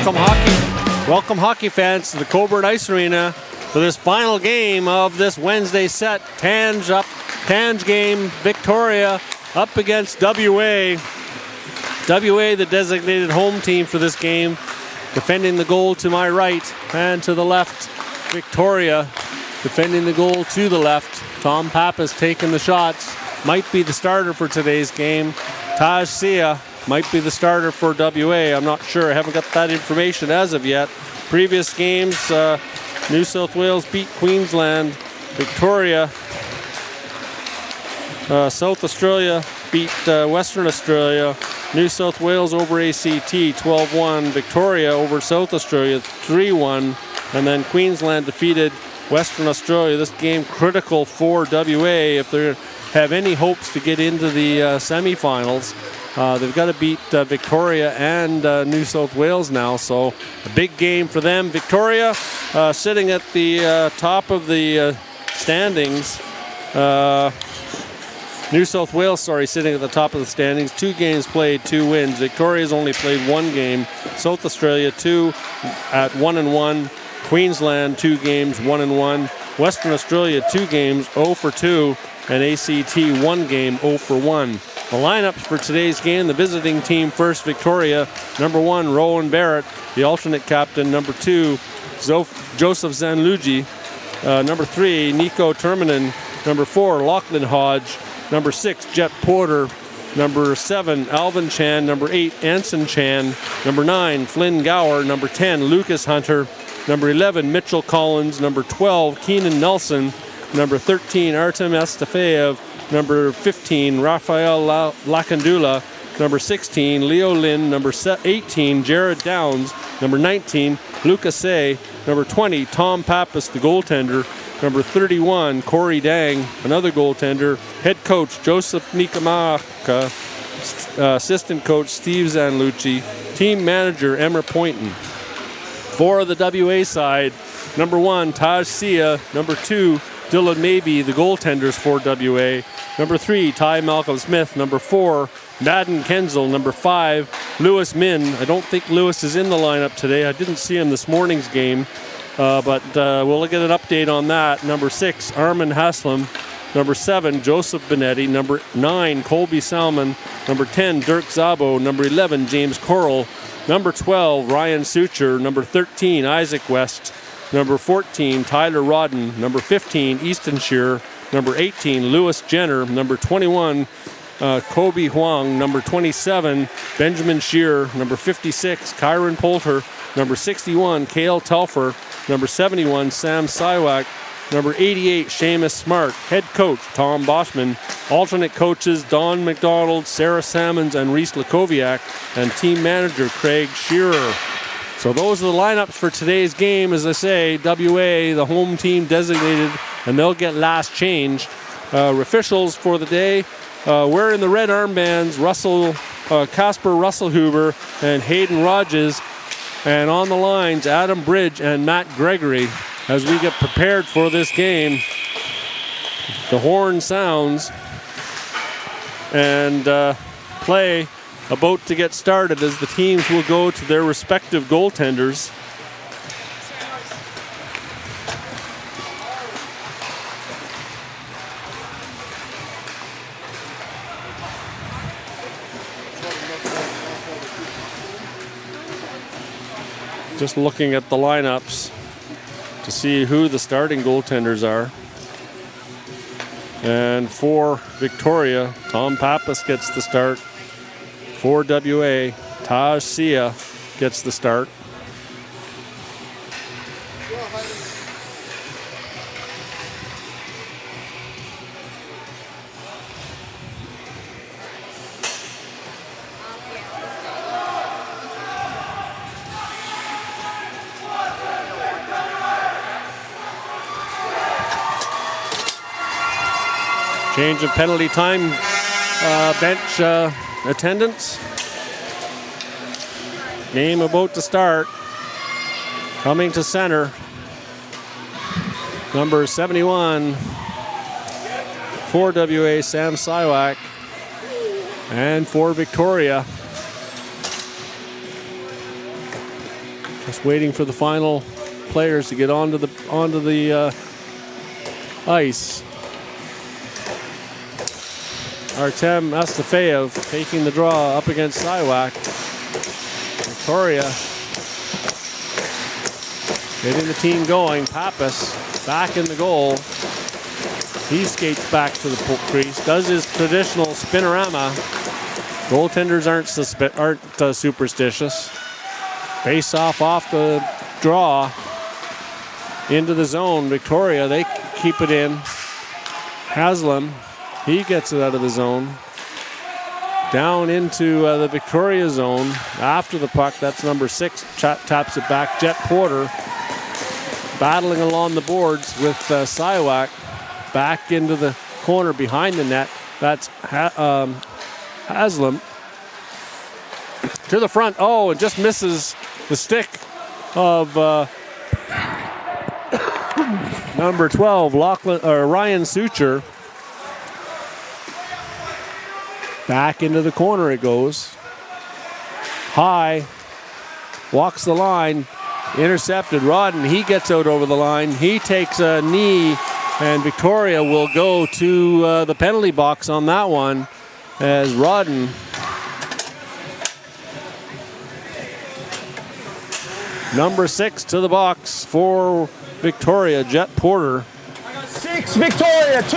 Welcome hockey fans to the Cockburn Ice Arena for this final game of this Wednesday set. Tange game, Victoria up against WA. WA, the designated home team for this game, defending the goal to my right and to the left. Victoria defending the goal to the left. Tom Pappas taking the shots. Might be the starter for today's game. Taj Sia might be the starter for WA. I'm not sure. I haven't got that information as of yet. Previous games, New South Wales beat Queensland. Victoria, South Australia beat Western Australia. New South Wales over ACT 12-1. Victoria over South Australia 3-1. And then Queensland defeated Western Australia. This game critical for WA if they have any hopes to get into the semifinals. They've got to beat Victoria and New South Wales now, so a big game for them. Victoria sitting at the top of the standings. New South Wales, sitting at the top of the standings. 2 games played, 2 wins. Victoria's only played 1 game. South Australia 2 at 1-1. Queensland 2 games, 1-1. Western Australia 2 games, 0 for 2. And ACT 1 game, 0 for 1. The lineups for today's game, the visiting team first, Victoria. Number 1, Rowan Barrett, the alternate captain. Number 2, Joseph Zanluigi. Number 3, Nico Terminen. Number 4, Lachlan Hodge. Number 6, Jet Porter. Number 7, Alvin Chan. Number 8, Anson Chan. Number 9, Flynn Gower. Number 10, Lucas Hunter. Number 11, Mitchell Collins. Number 12, Keenan Nelson. Number 13, Artem Estafeev. Number 15, Rafael Lakandula. Number 16, Leo Lin. Number 18, Jared Downs. Number 19, Lucas Say. Number 20, Tom Pappas, the goaltender. Number 31, Corey Dang, another goaltender. Head coach, Joseph Nikamaka. Assistant coach, Steve Zanlucci. Team manager, Emma Poynton. For the WA side, number 1, Taj Sia. Number 2, Dylan Mabey, the goaltenders for WA. Number 3, Ty Malcolm Smith. Number 4, Madden Kenzel. Number 5, Lewis Min. I don't think Lewis is in the lineup today. I didn't see him this morning's game, but we'll get an update on that. Number 6, Armin Haslam. Number 7, Joseph Benetti. Number 9, Colby Salmon. Number 10, Dirk Szabo. Number 11, James Corral. Number 12, Ryan Suture. Number 13, Isaac West. Number 14, Tyler Rodden. Number 15, Easton Shearer. Number 18, Lewis Jenner. Number 21, Kobe Huang. Number 27, Benjamin Shearer. Number 56, Kyron Poulter. Number 61, Cale Telfer. Number 71, Sam Siwak. Number 88, Seamus Smart. Head coach, Tom Boschman. Alternate coaches, Don McDonald, Sarah Sammons, and Reese Lakoviak. And team manager, Craig Shearer. So those are the lineups for today's game. As I say, WA, the home team designated, and they'll get last change. Officials for the day, wearing the red armbands, Casper Russellhuber and Hayden Rogers. And on the lines, Adam Bridge and Matt Gregory. As we get prepared for this game, the horn sounds and play about to get started as the teams will go to their respective goaltenders. Just looking at the lineups to see who the starting goaltenders are. And for Victoria, Tom Pappas gets the start. For WA, Taj Sia gets the start. Change of penalty time, bench attendance. Game about to start. Coming to center. Number 71 for WA, Sam Siwak. And for Victoria, Just waiting for the final players to get onto the ice. Artem Astafeyev taking the draw up against Siwak. Victoria getting the team going. Pappas back in the goal. He skates back to the crease, does his traditional spinorama. Goaltenders aren't superstitious. Face off the draw into the zone. Victoria, they keep it in. Haslam, he gets it out of the zone. Down into the Victoria zone. After the puck, that's number 6. Taps it back. Jet Porter battling along the boards with Siwak. Back into the corner behind the net. That's Haslam. To the front. Oh, it just misses the stick of number 12, Ryan Sucher. Back into the corner it goes. High. Walks the line. Intercepted. Rodden, he gets out over the line. He takes a knee, and Victoria will go to the penalty box on that one as Rodden number 6 to the box for Victoria. Jet Porter. 6 Victoria, 2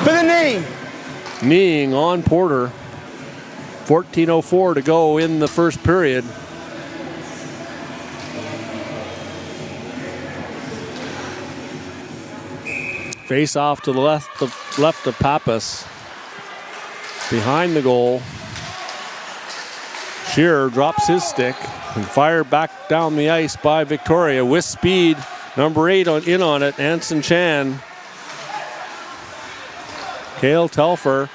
for the knee. Kneeing on Porter. 14:04 to go in the first period. Face off to the left of Pappas. Behind the goal. Shearer drops his stick and fired back down the ice by Victoria with speed. Number 8 in on it, Anson Chan. Cale Telfer,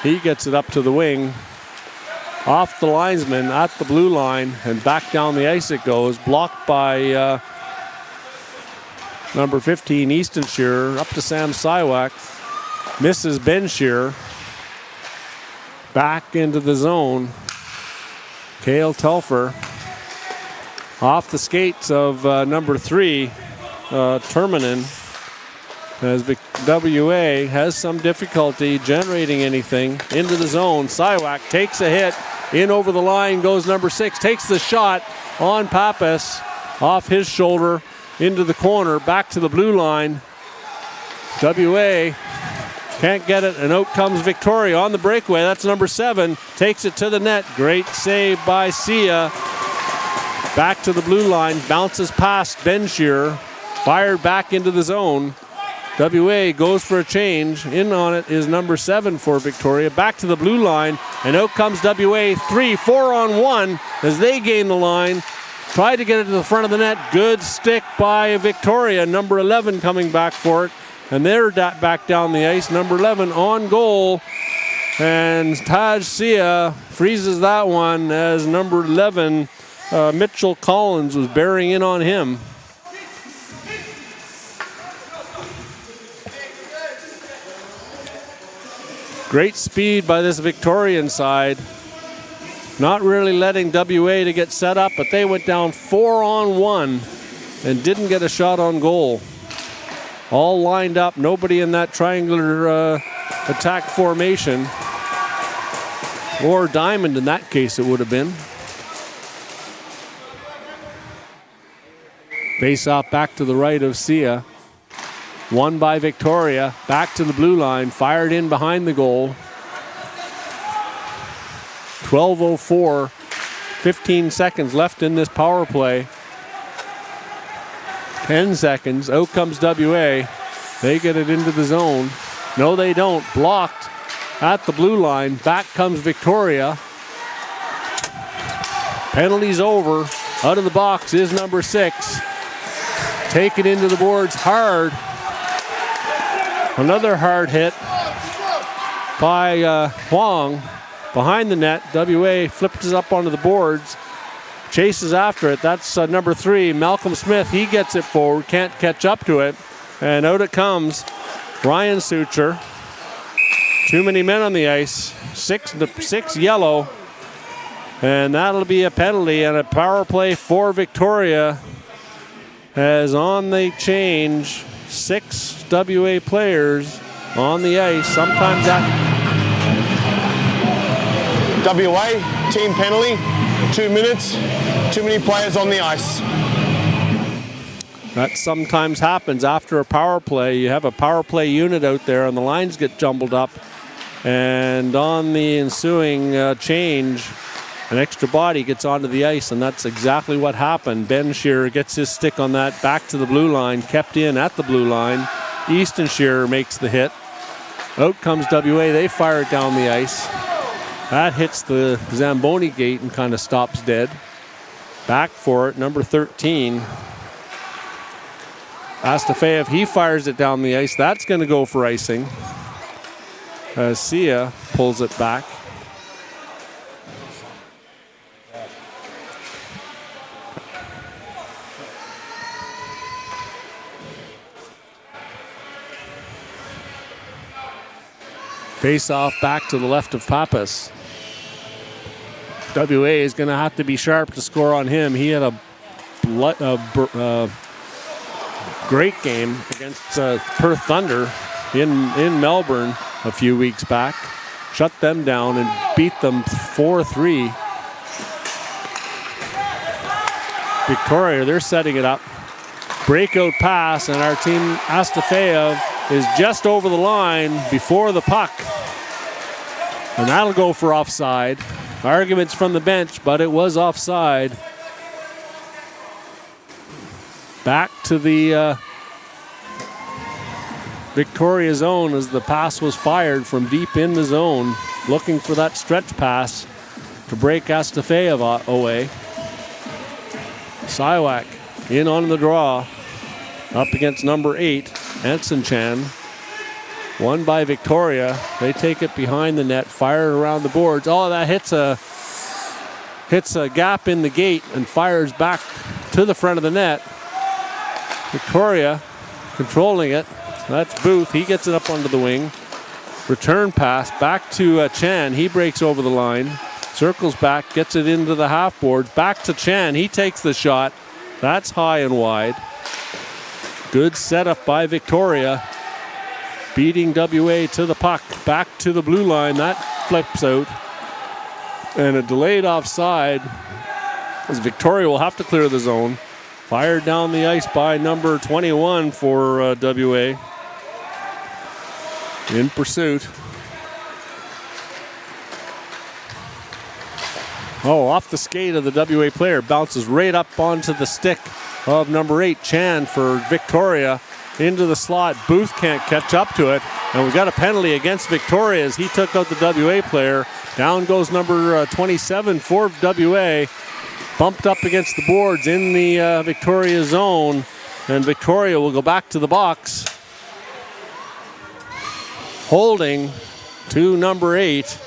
he gets it up to the wing. Off the linesman at the blue line and back down the ice it goes. Blocked by number 15, Easton Shearer. Up to Sam Siwak. Misses Ben Shearer. Back into the zone. Cale Telfer. Off the skates of number 3, Terminen. As WA has some difficulty generating anything into the zone. Siwak takes a hit. In over the line goes number 6. Takes the shot on Pappas. Off his shoulder. Into the corner. Back to the blue line. WA can't get it. And out comes Victoria on the breakaway. That's number 7. Takes it to the net. Great save by Sia. Back to the blue line. Bounces past Ben Shearer. Fired back into the zone. WA goes for a change. In on it is number 7 for Victoria. Back to the blue line. And out comes WA. 4-on-1 as they gain the line. Tried to get it to the front of the net. Good stick by Victoria. Number 11 coming back for it. And they're back down the ice. Number 11 on goal. And Taj Sia freezes that one as number 11, Mitchell Collins, was bearing in on him. Great speed by this Victorian side. Not really letting WA to get set up, but they went down 4-on-1 and didn't get a shot on goal. All lined up, nobody in that triangular attack formation. Or diamond in that case it would have been. Face off back to the right of Sia. Won by Victoria. Back to the blue line. Fired in behind the goal. 12:04. 15 seconds left in this power play. 10 seconds. Out comes WA. They get it into the zone. No, they don't. Blocked at the blue line. Back comes Victoria. Penalties over. Out of the box is number 6. Taken into the boards hard. Another hard hit by Huang behind the net. WA flips it up onto the boards. Chases after it. That's number 3, Malcolm Smith. He gets it forward. Can't catch up to it. And out it comes. Ryan Sucher. Too many men on the ice. 6 yellow. And that'll be a penalty and a power play for Victoria. As on the change, 6 WA players on the ice. Sometimes that... WA, team penalty, 2 minutes, too many players on the ice. That sometimes happens after a power play. You have a power play unit out there and the lines get jumbled up. And on the ensuing change, an extra body gets onto the ice, and that's exactly what happened. Ben Shearer gets his stick on that, back to the blue line, kept in at the blue line. Easton Shearer makes the hit. Out comes WA, they fire it down the ice. That hits the Zamboni gate and kind of stops dead. Back for it, number 13. Astafeev, he fires it down the ice. That's going to go for icing. Sia pulls it back. Face off back to the left of Pappas. WA is going to have to be sharp to score on him. He had a great game against Perth Thunder in Melbourne a few weeks back. Shut them down and beat them 4-3. Victoria, they're setting it up. Breakout pass, and our team, Astafeev, is just over the line before the puck. And that'll go for offside. Arguments from the bench, but it was offside. Back to the Victoria zone as the pass was fired from deep in the zone, looking for that stretch pass to break Astafeev away. Siwak in on the draw, up against number 8, Anson Chan. Won by Victoria. They take it behind the net, fire it around the boards. Oh, that hits a gap in the gate and fires back to the front of the net. Victoria controlling it. That's Booth. He gets it up onto the wing. Return pass back to Chan. He breaks over the line. Circles back, gets it into the half boards. Back to Chan. He takes the shot. That's high and wide. Good setup by Victoria. Beating WA to the puck. Back to the blue line. That flips out. And a delayed offside as Victoria will have to clear the zone. Fired down the ice by number 21 for WA. In pursuit. Oh, off the skate of the WA player. Bounces right up onto the stick of number 8, Chan, for Victoria. Into the slot. Booth can't catch up to it. And we've got a penalty against Victoria as he took out the WA player. Down goes number 27 for WA. Bumped up against the boards in the Victoria zone. And Victoria will go back to the box. Holding to number 8,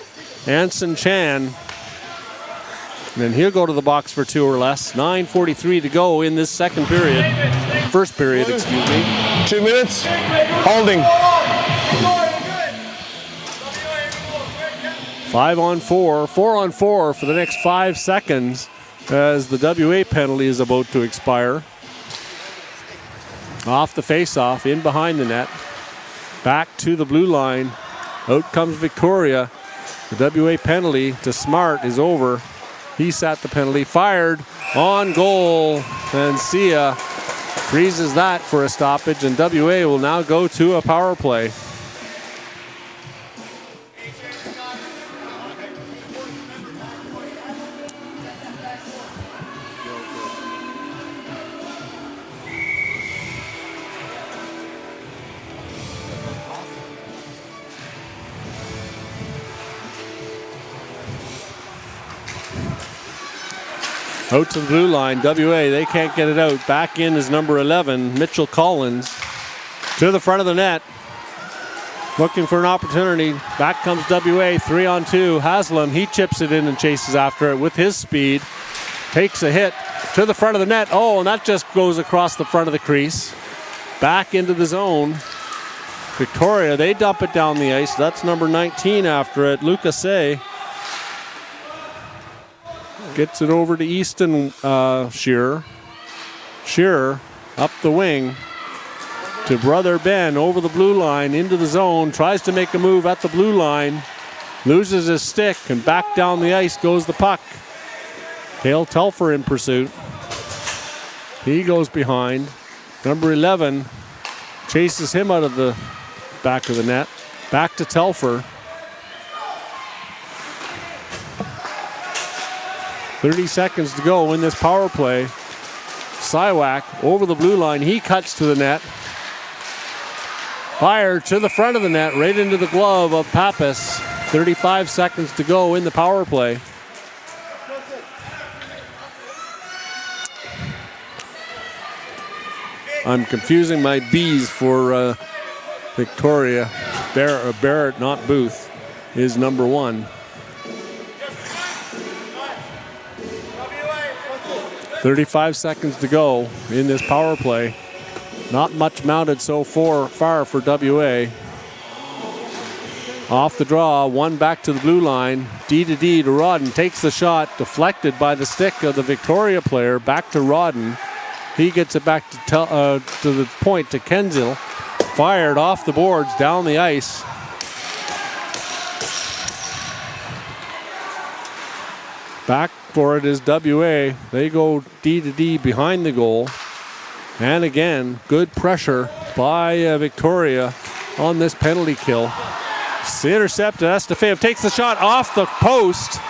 Anson Chan. And he'll go to the box for 2 or less. 9:43 to go in this second period. First period, excuse me. 2 minutes. Holding. 5-on-4. 4-on-4 for the next 5 seconds as the WA penalty is about to expire. Off the face-off, in behind the net. Back to the blue line. Out comes Victoria. The WA penalty to Smart is over. He sat the penalty, fired on goal, and Sia freezes that for a stoppage, and WA will now go to a power play. Out to the blue line, WA, they can't get it out. Back in is number 11, Mitchell Collins. To the front of the net. Looking for an opportunity. Back comes WA, 3-on-2. Haslam, he chips it in and chases after it with his speed. Takes a hit to the front of the net. Oh, and that just goes across the front of the crease. Back into the zone. Victoria, they dump it down the ice. That's number 19 after it, Lucas Say. Gets it over to Easton Shearer. Shearer up the wing to brother Ben over the blue line into the zone. Tries to make a move at the blue line. Loses his stick and back down the ice goes the puck. Cale Telfer in pursuit. He goes behind. Number 11 chases him out of the back of the net. Back to Telfer. 30 seconds to go in this power play. Siwak over the blue line. He cuts to the net. Fire to the front of the net, right into the glove of Pappas. 35 seconds to go in the power play. I'm confusing my B's for Victoria. Barrett, not Booth, is number 1. 35 seconds to go in this power play. Not much mounted so far for WA. Off the draw, one back to the blue line. D to Rodden takes the shot, deflected by the stick of the Victoria player. Back to Rodden. He gets it back to the point to Kenzel. Fired off the boards, down the ice. Back for it is WA. They go D to D behind the goal. And again, good pressure by Victoria on this penalty kill. It's intercepted. Estefeev takes the shot off the post.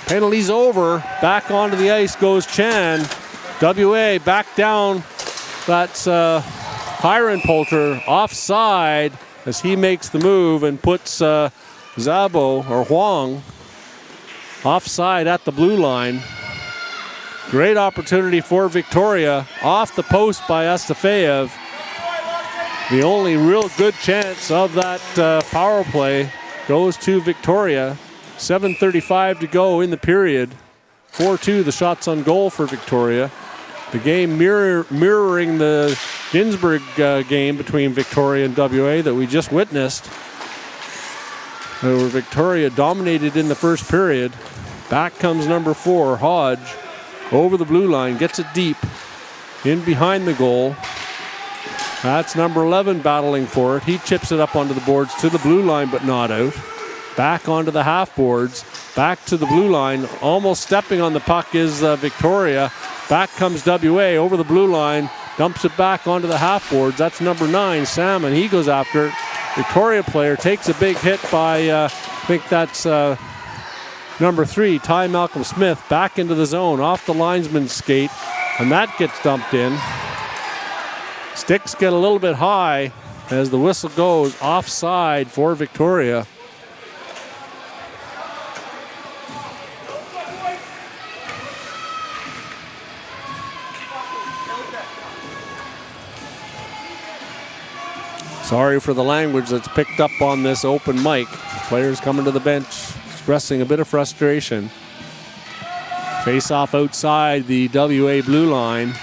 Penalty's over. Back onto the ice goes Chan. WA back down. That's Hiron Poulter offside as he makes the move and puts Zabo or Huang offside at the blue line. Great opportunity for Victoria. Off the post by Estefeev. The only real good chance of that power play goes to Victoria. 7:35 to go in the period. 4-2 the shots on goal for Victoria. The game mirroring the Ginsburg game between Victoria and WA that we just witnessed. Where Victoria dominated in the first period. Back comes number 4, Hodge. Over the blue line, gets it deep. In behind the goal. That's number 11 battling for it. He chips it up onto the boards to the blue line, but not out. Back onto the half boards. Back to the blue line. Almost stepping on the puck is Victoria. Back comes WA over the blue line. Dumps it back onto the half boards. That's number 9, Salmon. He goes after it. Victoria player takes a big hit by, I think that's number 3, Ty Malcolm Smith. Back into the zone, off the linesman's skate. And that gets dumped in. Sticks get a little bit high as the whistle goes offside for Victoria. Sorry for the language that's picked up on this open mic. Players coming to the bench expressing a bit of frustration. Face off outside the WA blue line.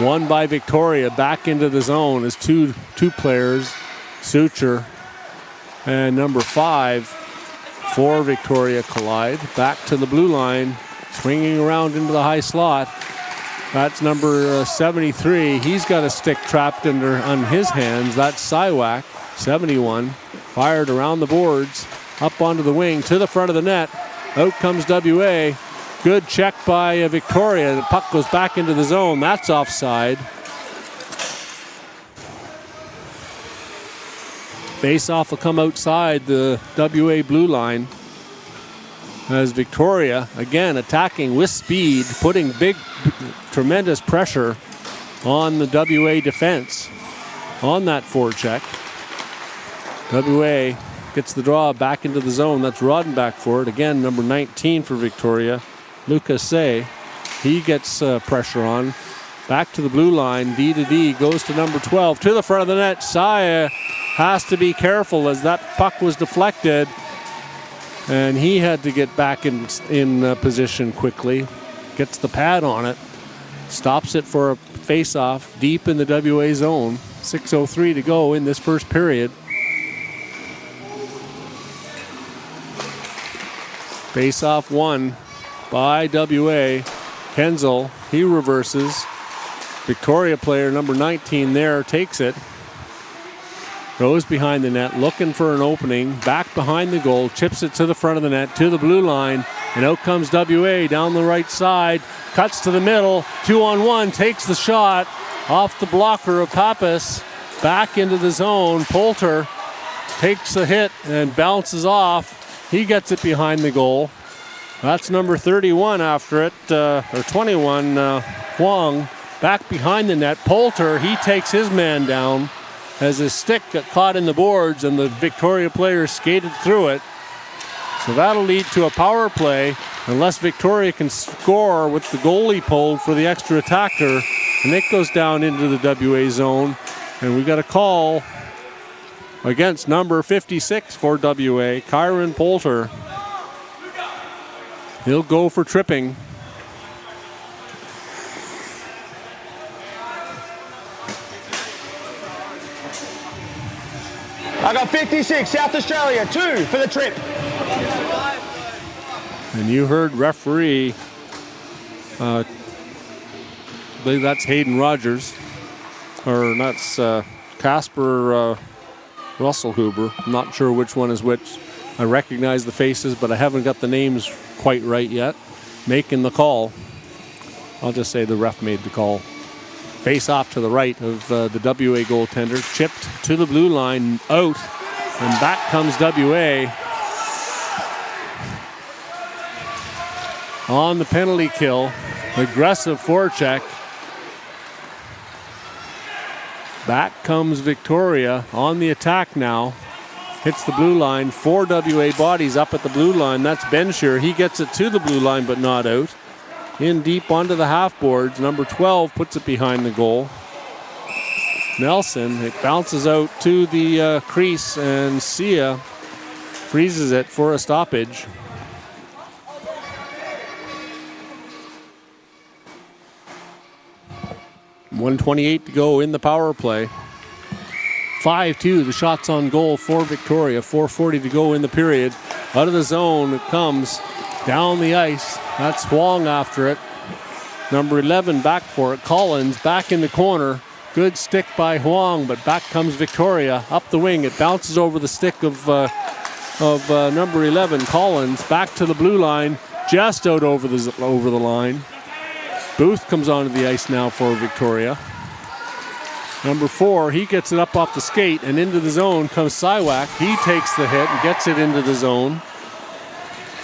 Won by Victoria. Back into the zone as two players, Suture and number 5 for Victoria collide. Back to the blue line, swinging around into the high slot. That's number 73. He's got a stick trapped on his hands. That's Siwak, 71. Fired around the boards, up onto the wing, to the front of the net. Out comes WA. Good check by Victoria. The puck goes back into the zone. That's offside. Face-off will come outside the WA blue line. As Victoria, again, attacking with speed, putting tremendous pressure on the WA defense on that forecheck. WA gets the draw back into the zone. That's Roddenbach for it. Again, number 19 for Victoria. Lucas Say, he gets pressure on. Back to the blue line, D to D, goes to number 12, to the front of the net. Saya has to be careful as that puck was deflected, and he had to get back in position quickly. Gets the pad on it, stops it for a face-off deep in the WA zone. 6:03 to go in this first period. Face-off won by WA. Kenzel, he reverses. Victoria player number 19 there takes it. Goes behind the net, looking for an opening. Back behind the goal, chips it to the front of the net, to the blue line. And out comes WA down the right side. Cuts to the middle, 2-on-1, takes the shot. Off the blocker of Pappas. Back into the zone. Poulter takes the hit and bounces off. He gets it behind the goal. That's number 31 after it, or 21, Huang. Back behind the net. Poulter, he takes his man down as his stick got caught in the boards and the Victoria player skated through it. So that'll lead to a power play unless Victoria can score with the goalie pulled for the extra attacker. And it goes down into the WA zone. And we got a call against number 56 for WA, Kyron Poulter. He'll go for tripping. I got 56, South Australia, 2 for the trip. And you heard referee, I believe that's Hayden Rogers, or that's Casper Russell-Huber. I'm not sure which one is which. I recognize the faces, but I haven't got the names quite right yet. Making the call. I'll just say the ref made the call. Face off to the right of the WA goaltender. Chipped to the blue line, out, and back comes WA. On the penalty kill. Aggressive forecheck. Back comes Victoria on the attack now. Hits the blue line. 4 WA bodies up at the blue line. That's Benshire. He gets it to the blue line but not out. In deep onto the half boards. Number 12 puts it behind the goal. Nelson, it bounces out to the crease and Sia freezes it for a stoppage. .128 to go in the power play. 5-2, the shots on goal for Victoria. 4:40 to go in the period. Out of the zone it comes. Down the ice. That's Huang after it. Number 11 back for it. Collins back in the corner. Good stick by Huang, but back comes Victoria. Up the wing. It bounces over the stick of number 11, Collins. Back to the blue line. Just out over the line. Booth comes onto the ice now for Victoria. Number 4, he gets it up off the skate and into the zone comes Siwak. He takes the hit and gets it into the zone.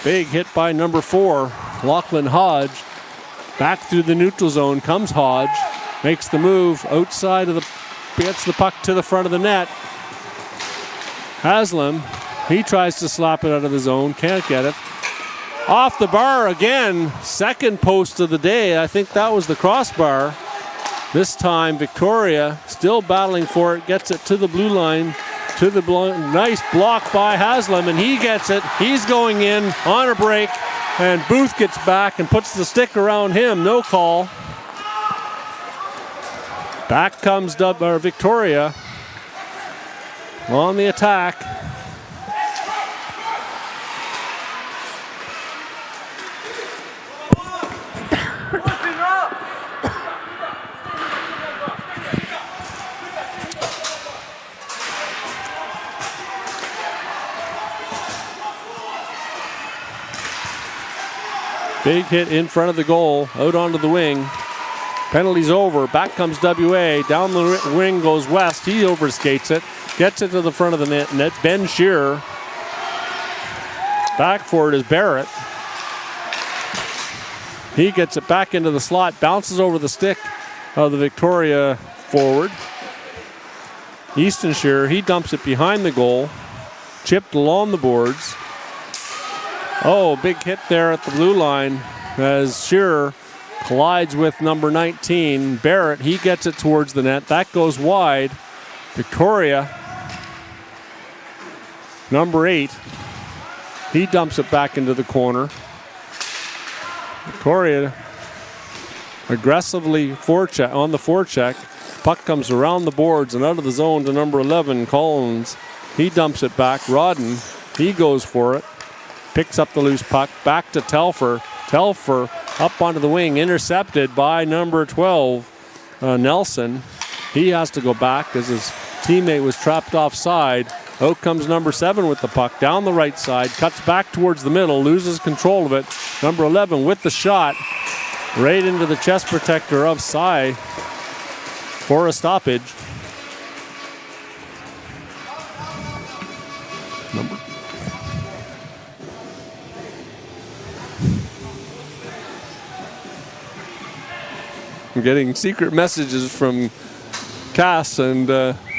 Big hit by number 4, Lachlan Hodge. Back through the neutral zone comes Hodge. Makes the move outside of gets the puck to the front of the net. Haslam, he tries to slap it out of the zone, can't get it. Off the bar again, second post of the day. I think that was the crossbar. This time Victoria still battling for it, gets it to the blue line. Nice block by Haslam, and he gets it. He's going in on a break, and Booth gets back and puts the stick around him. No call. Back comes Victoria on the attack. Big hit in front of the goal, out onto the wing. Penalties over. Back comes WA. Down the wing goes West. He overskates it. Gets it to the front of the net. Ben Shearer. Back for it is Barrett. He gets it back into the slot. Bounces over the stick of the Victoria forward. Easton Shearer. He dumps it behind the goal. Chipped along the boards. Oh, big hit there at the blue line as Shearer collides with number 19, Barrett. He gets it towards the net. That goes wide. Victoria, number 8, he dumps it back into the corner. Victoria aggressively on the forecheck. Puck comes around the boards and out of the zone to number 11, Collins. He dumps it back. Rodden, he goes for it. picks up the loose puck, back to Telfer. Telfer up onto the wing, intercepted by number 12, Nelson. He has to go back as his teammate was trapped offside. Out comes number 7 with the puck down the right side, cuts back towards the middle, loses control of it. Number 11 with the shot, right into the chest protector of Cy for a stoppage. I'm getting secret messages from Cass and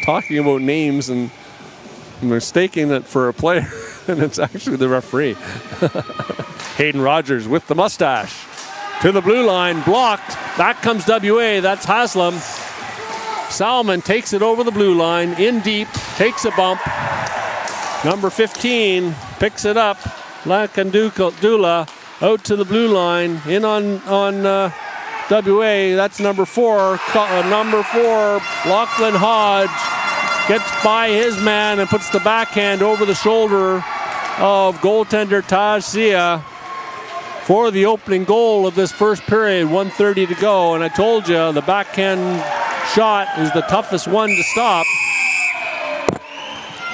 talking about names and mistaking it for a player, and it's actually the referee. Hayden Rogers with the mustache to the blue line, blocked. Back comes WA, that's Haslam. Salmon takes it over the blue line, in deep, takes a bump. Number 15 picks it up. Lakandula out to the blue line, in on WA, that's number 4. Number 4, Lachlan Hodge gets by his man and puts the backhand over the shoulder of goaltender Taj Sia for the opening goal of this first period, 1:30 to go. And I told you, the backhand shot is the toughest one to stop.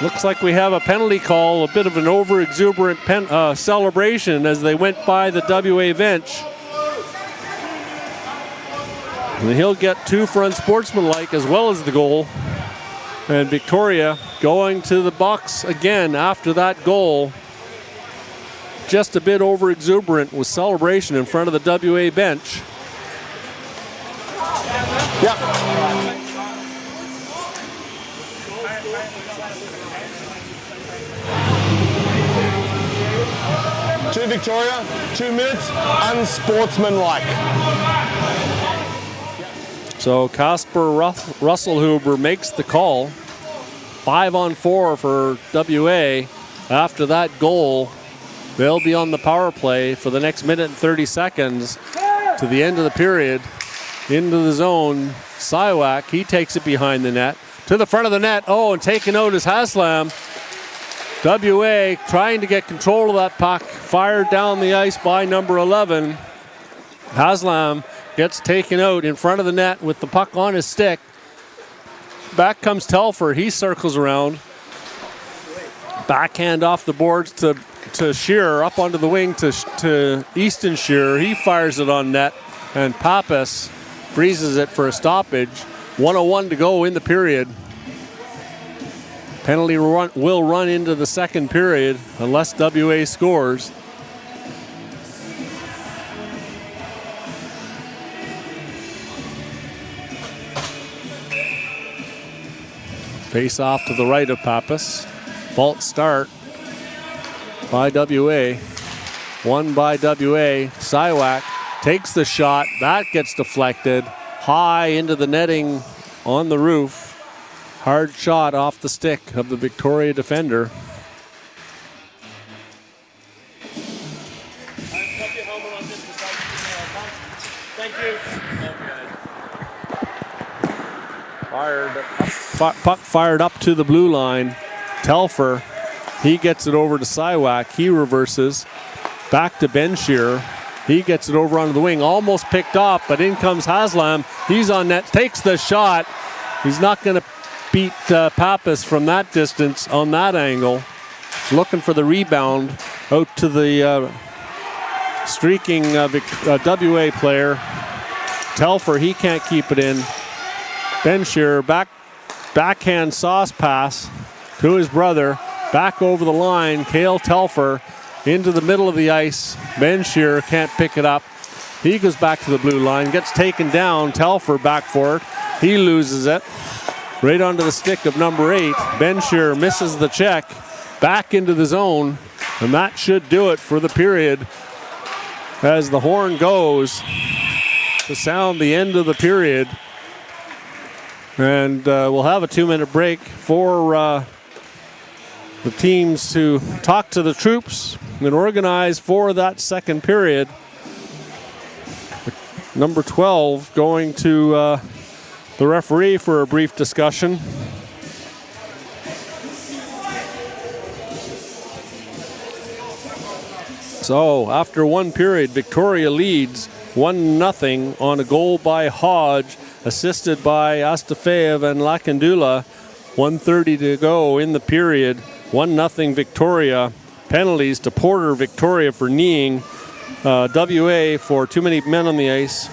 Looks like we have a penalty call, a bit of an over-exuberant celebration as they went by the WA bench. And he'll get 2 for unsportsmanlike as well as the goal. And Victoria going to the box again after that goal. Just a bit over-exuberant with celebration in front of the WA bench. Yep. To Victoria, 2 minutes, unsportsmanlike. So Casper Russellhuber makes the call. 5-on-4 for WA. After that goal, they'll be on the power play for the next minute and 30 seconds to the end of the period. Into the zone, Siwak, he takes it behind the net. To the front of the net, and taken out is Haslam. WA trying to get control of that puck. Fired down the ice by number 11. Haslam gets taken out in front of the net with the puck on his stick. Back comes Telfer. He circles around. Backhand off the boards to Shearer, up onto the wing to Easton Shearer. He fires it on net, and Pappas freezes it for a stoppage. 1:01 to go in the period. Penalty will run into the second period unless WA scores. Face off to the right of Pappas. False start by WA. Won by WA. Siwak takes the shot. That gets deflected. High into the netting on the roof. Hard shot off the stick of the Victoria defender. Puck fired up to the blue line. Telfer, he gets it over to Siwak. He reverses. Back to Ben Shearer. He gets it over onto the wing. Almost picked off, but in comes Haslam. He's on net, takes the shot. He's not going to beat Pappas from that distance on that angle. Looking for the rebound out to the streaking WA player. Telfer, he can't keep it in. Ben Shearer, backhand sauce pass to his brother. Back over the line, Cale Telfer into the middle of the ice. Ben Shearer can't pick it up. He goes back to the blue line, gets taken down. Telfer back for it. He loses it. Right onto the stick of number 8. Ben Shearer misses the check. Back into the zone. And that should do it for the period as the horn goes to sound the end of the period. And we'll have a 2-minute break for the teams to talk to the troops and organize for that second period. Number 12 going to the referee for a brief discussion. So after one period, Victoria leads 1-0 on a goal by Hodge, assisted by Astafeev and Lakandula. 1:30 to go in the period. 1-0 Victoria. Penalties to Porter, Victoria for kneeing. WA for too many men on the ice.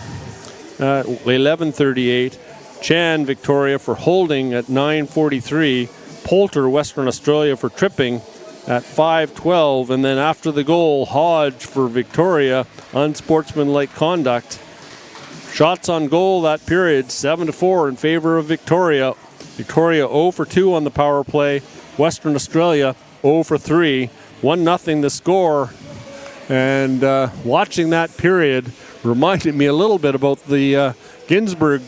11:38. Chan, Victoria for holding at 9:43. Poulter, Western Australia for tripping at 5:12. And then after the goal, Hodge for Victoria, unsportsmanlike conduct. Shots on goal that period, 7-4 in favor of Victoria. Victoria 0 for 2 on the power play. Western Australia 0 for 3. 1-0 the score. And watching that period reminded me a little bit about the Ginsburg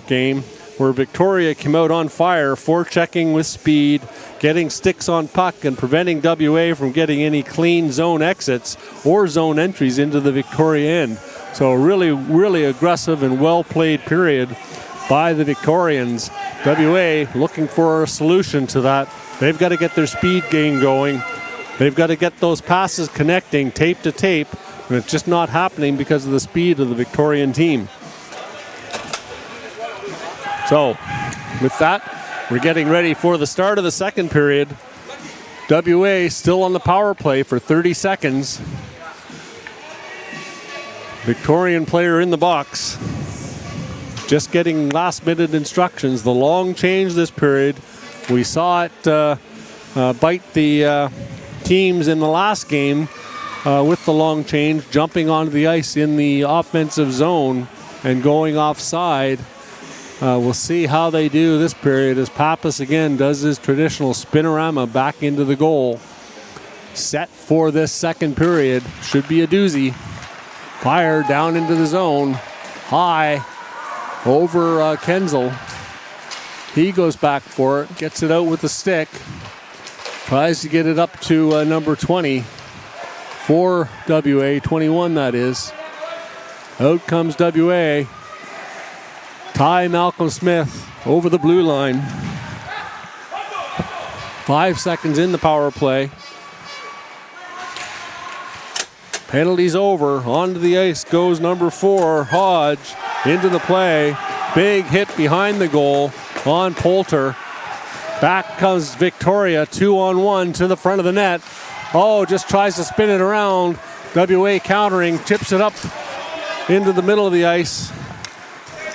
game, where Victoria came out on fire, forechecking with speed, getting sticks on puck and preventing WA from getting any clean zone exits or zone entries into the Victoria end. So really, really aggressive and well-played period by the Victorians. WA looking for a solution to that. They've got to get their speed game going. They've got to get those passes connecting tape to tape, and it's just not happening because of the speed of the Victorian team. So, with that, we're getting ready for the start of the second period. WA still on the power play for 30 seconds. Victorian player in the box. Just getting last-minute instructions. The long change this period. We saw it bite the teams in the last game with the long change, jumping onto the ice in the offensive zone and going offside. We'll see how they do this period as Pappas again does his traditional spinorama back into the goal. Set for this second period. Should be a doozy. Fire down into the zone. High over Kenzel. He goes back for it. Gets it out with a stick. Tries to get it up to number 20 for WA. 21 that is. Out comes WA. Ty Malcolm Smith over the blue line. 5 seconds in the power play. Penalties over. Onto the ice goes number 4, Hodge, into the play. Big hit behind the goal on Poulter. Back comes Victoria, 2-on-1 to the front of the net. Oh, just tries to spin it around. WA countering, chips it up into the middle of the ice.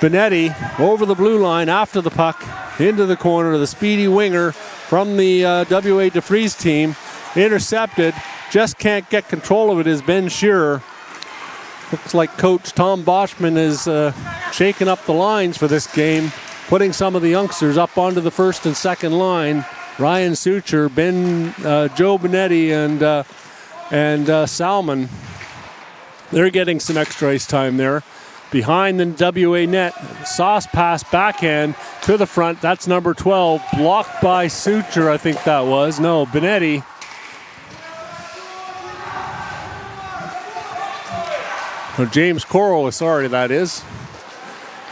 Benetti over the blue line after the puck, into the corner. The speedy winger from the WA DeFries team. Intercepted, just can't get control of it is Ben Shearer. Looks like Coach Tom Boschman is shaking up the lines for this game, putting some of the youngsters up onto the first and second line. Ryan Sucher, Joe Benetti, and Salmon. They're getting some extra ice time there. Behind the WA net, sauce pass backhand to the front. That's number 12, blocked by Sucher, I think that was. No, Benetti. Or James Coral, sorry, that is.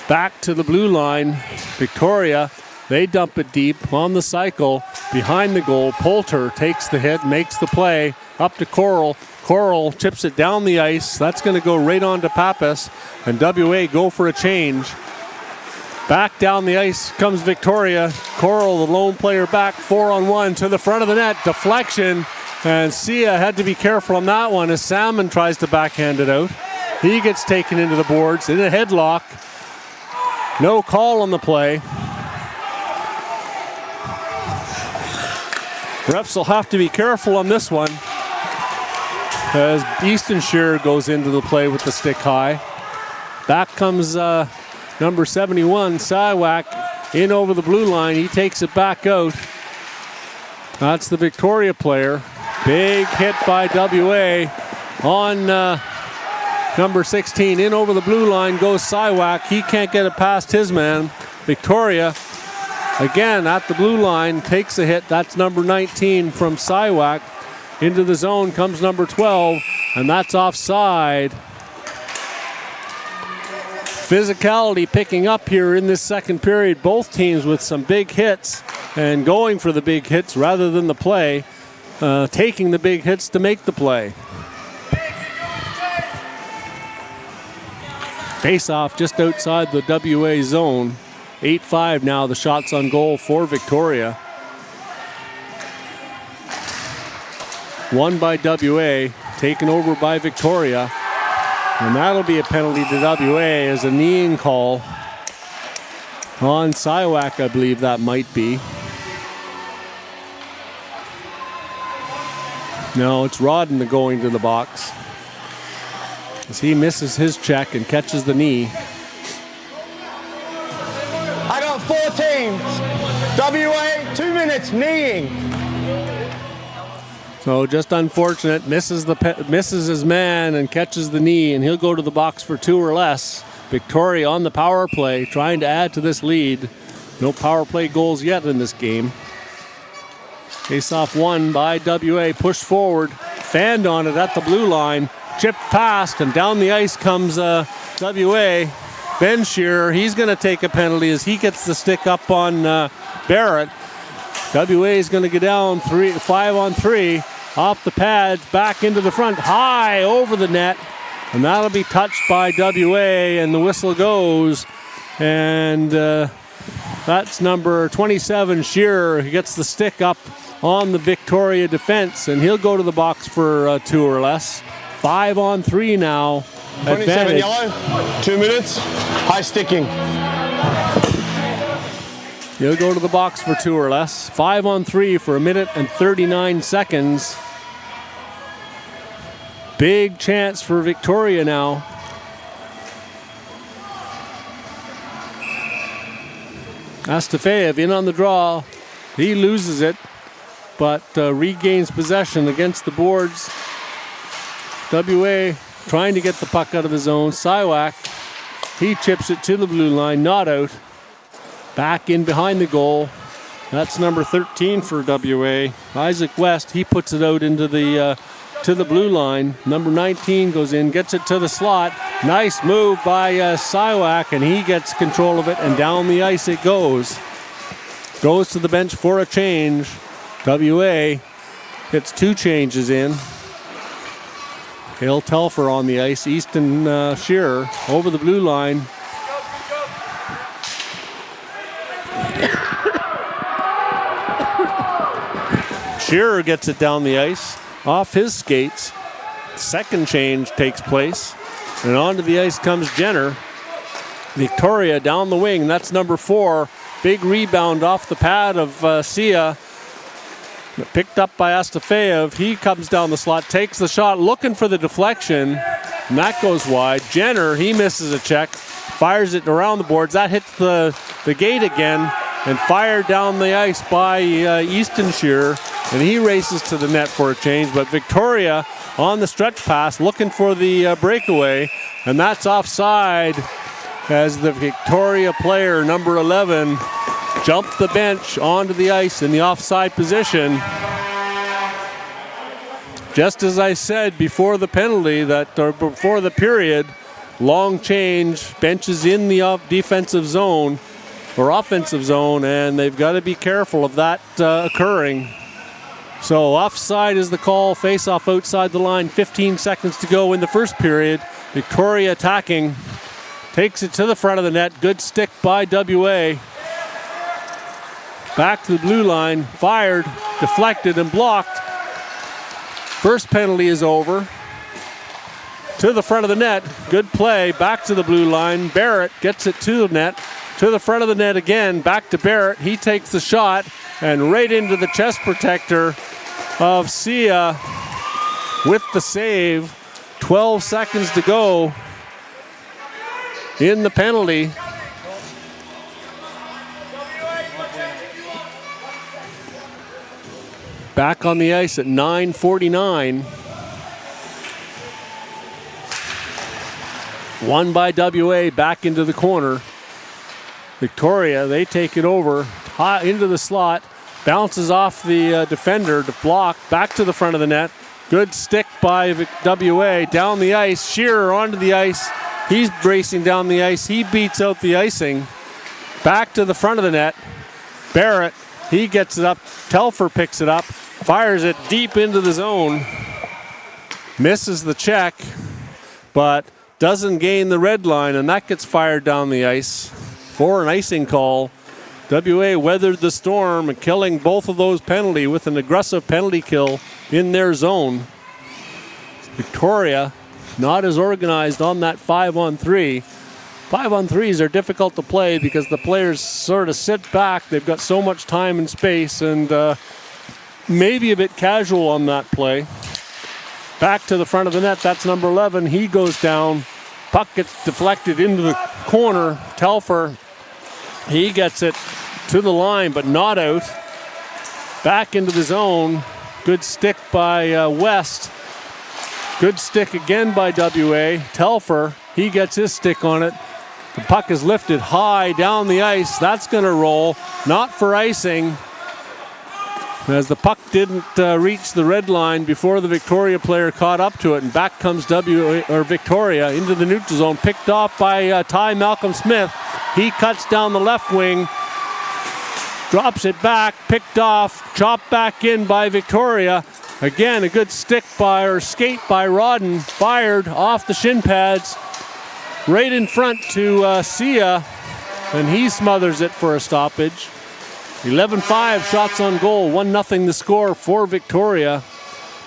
Back to the blue line. Victoria, they dump it deep on the cycle. Behind the goal, Poulter takes the hit, makes the play. Up to Coral. Coral chips it down the ice. That's going to go right on to Pappas. And WA go for a change. Back down the ice comes Victoria. Coral, the lone player back, 4-on-1 to the front of the net. Deflection. And Sia had to be careful on that one as Salmon tries to backhand it out. He gets taken into the boards in a headlock. No call on the play. Refs will have to be careful on this one as Easton Shearer goes into the play with the stick high. Back comes number 71, Siwak, in over the blue line. He takes it back out. That's the Victoria player. Big hit by WA on number 16. In over the blue line goes Siwak. He can't get it past his man. Victoria, again at the blue line, takes a hit. That's number 19 from Siwak. Into the zone comes number 12, and that's offside. Physicality picking up here in this second period. Both teams with some big hits and going for the big hits rather than the play. Taking the big hits to make the play. Face off just outside the WA zone. 8-5 now, the shots on goal for Victoria. Won by WA, taken over by Victoria. And that'll be a penalty to WA as a kneeing call on Siwak, I believe that might be. No, it's Rodden going to the box as he misses his check and catches the knee. I got 14. WA, 2 minutes, kneeing. So just unfortunate, misses his man and catches the knee, and he'll go to the box for 2 or less. Victoria on the power play, trying to add to this lead. No power play goals yet in this game. Face-off won by WA, pushed forward, fanned on it at the blue line, chipped past, and down the ice comes WA. Ben Shearer, he's going to take a penalty as he gets the stick up on Barrett. WA is going to go down 5-on-3, off the pads, back into the front, high over the net, and that'll be touched by WA, and the whistle goes, and that's number 27, Shearer. He gets the stick up on the Victoria defense, and he'll go to the box for 2 or less. 5-on-3 now. 27 Advantage. yellow, 2 minutes, high sticking. He'll go to the box for 2 or less. 5-on-3 for 1 minute and 39 seconds. Big chance for Victoria now. Astafeev in on the draw. He loses it, but regains possession against the boards. WA trying to get the puck out of the zone. Siwak, he chips it to the blue line, not out. Back in behind the goal. That's number 13 for WA. Isaac West, he puts it out into the to the blue line. Number 19 goes in, gets it to the slot. Nice move by Siwak, and he gets control of it, and down the ice it goes. Goes to the bench for a change. WA gets 2 changes in. Cale Telfer on the ice. Easton Shearer over the blue line. Shearer gets it down the ice, off his skates. Second change takes place, and onto the ice comes Jenner. Victoria down the wing, that's number 4. Big rebound off the pad of Sia. Picked up by Astafeev. He comes down the slot, takes the shot, looking for the deflection, and that goes wide. Jenner, he misses a check, fires it around the boards. That hits the gate again, and fired down the ice by Easton Shearer, and he races to the net for a change. But Victoria on the stretch pass, looking for the breakaway, and that's offside as the Victoria player, number 11, jumped the bench onto the ice in the offside position. Just as I said before the penalty, before the period, long change, benches in the defensive zone or offensive zone, and they've got to be careful of that occurring. So offside is the call, face-off outside the line, 15 seconds to go in the first period. Victoria attacking, takes it to the front of the net, good stick by WA. Back to the blue line, fired, deflected, and blocked. First penalty is over. To the front of the net, good play, back to the blue line. Barrett gets it to the net, to the front of the net again, back to Barrett. He takes the shot, and right into the chest protector of Sia with the save. 12 seconds to go in the penalty. Back on the ice at 9:49. Won by WA, back into the corner. Victoria, they take it over, into the slot, bounces off the defender to block, back to the front of the net. Good stick by WA, down the ice, Shearer onto the ice. He's racing down the ice, he beats out the icing. Back to the front of the net. Barrett, he gets it up, Telfer picks it up, fires it deep into the zone. Misses the check, but doesn't gain the red line, and that gets fired down the ice for an icing call. WA weathered the storm and killing both of those penalty with an aggressive penalty kill in their zone. Victoria not as organized on that 5-on-3. 5-on-3s are difficult to play because the players sort of sit back. They've got so much time and space, and maybe a bit casual on that play. Back to the front of the net, that's number 11. He goes down. Puck gets deflected into the corner. Telfer, he gets it to the line, but not out. Back into the zone. Good stick by West. Good stick again by WA. Telfer, he gets his stick on it. The puck is lifted high down the ice. That's going to roll. Not for icing, as the puck didn't reach the red line before the Victoria player caught up to it. And back comes Victoria into the neutral zone. Picked off by Ty Malcolm-Smith. He cuts down the left wing. Drops it back. Picked off. Chopped back in by Victoria. Again, a good skate by Rodden. Fired off the shin pads. Right in front to Sia, and he smothers it for a stoppage. 11-5 shots on goal, 1-0 the score for Victoria.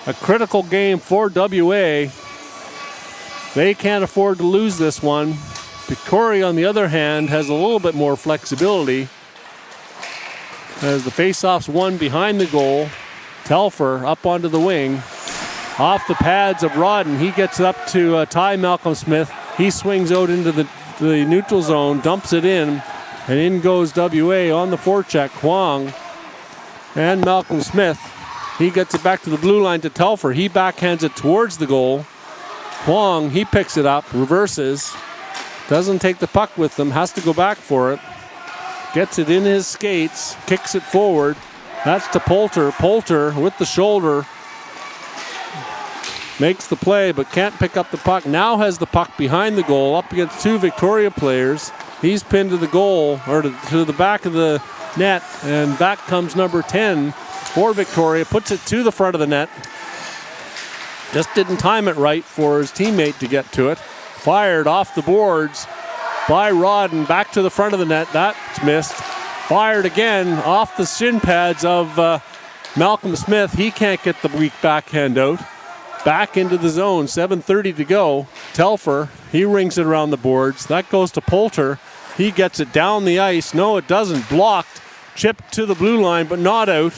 A critical game for WA. They can't afford to lose this one. Victoria, on the other hand, has a little bit more flexibility, as the faceoff's won behind the goal. Telfer up onto the wing. Off the pads of Rodden, he gets up to Ty Malcolm-Smith. He swings out into the neutral zone, dumps it in, and in goes WA on the forecheck. Huang and Malcolm-Smith. He gets it back to the blue line to Telfer. He backhands it towards the goal. Huang, he picks it up, reverses, doesn't take the puck with him, has to go back for it. Gets it in his skates, kicks it forward. That's to Poulter. Poulter with the shoulder makes the play, but can't pick up the puck. Now has the puck behind the goal, up against two Victoria players. He's pinned to the goal, or to the back of the net, and back comes number 10 for Victoria. Puts it to the front of the net. Just didn't time it right for his teammate to get to it. Fired off the boards by Rodden, back to the front of the net. That's missed. Fired again off the shin pads of Malcolm-Smith. He can't get the weak backhand out. Back into the zone, 7:30 to go. Telfer, he rings it around the boards. That goes to Poulter. He gets it down the ice. No, it doesn't. Blocked. Chipped to the blue line, but not out.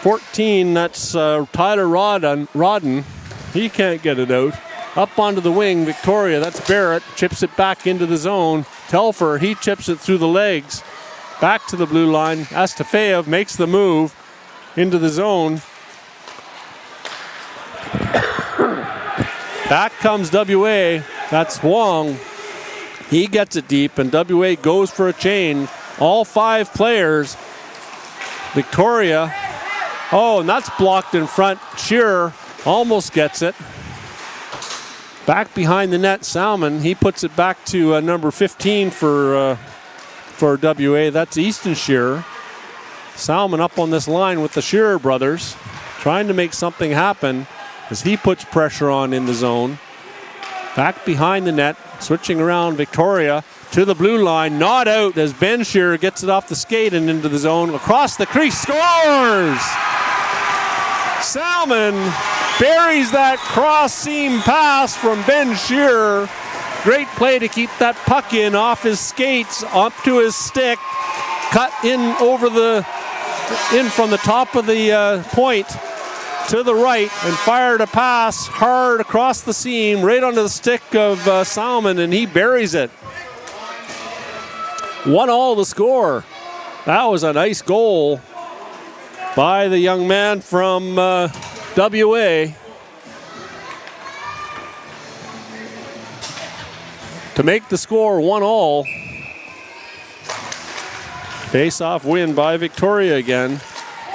14, that's Tyler Rodden. He can't get it out. Up onto the wing, Victoria, that's Barrett. Chips it back into the zone. Telfer, he chips it through the legs. Back to the blue line. Astafeev makes the move into the zone. Back comes WA. That's Huang. He gets it deep, and WA goes for a chain. All five players. Victoria. Oh, and that's blocked in front. Shearer almost gets it. Back behind the net, Salmon. He puts it back to number 15 for WA. That's Easton Shearer. Salmon up on this line with the Shearer brothers, trying to make something happen as he puts pressure on in the zone. Back behind the net, switching around Victoria to the blue line. Not out as Ben Shearer gets it off the skate and into the zone. Across the crease, scores! Salmon buries that cross seam pass from Ben Shearer. Great play to keep that puck in off his skates, up to his stick. Cut in from the top of the point to the right, and fired a pass hard across the seam right onto the stick of Salmon, and he buries it. 1-1 the score. That was a nice goal by the young man from WA to make the score 1-1. Face-off win by Victoria again.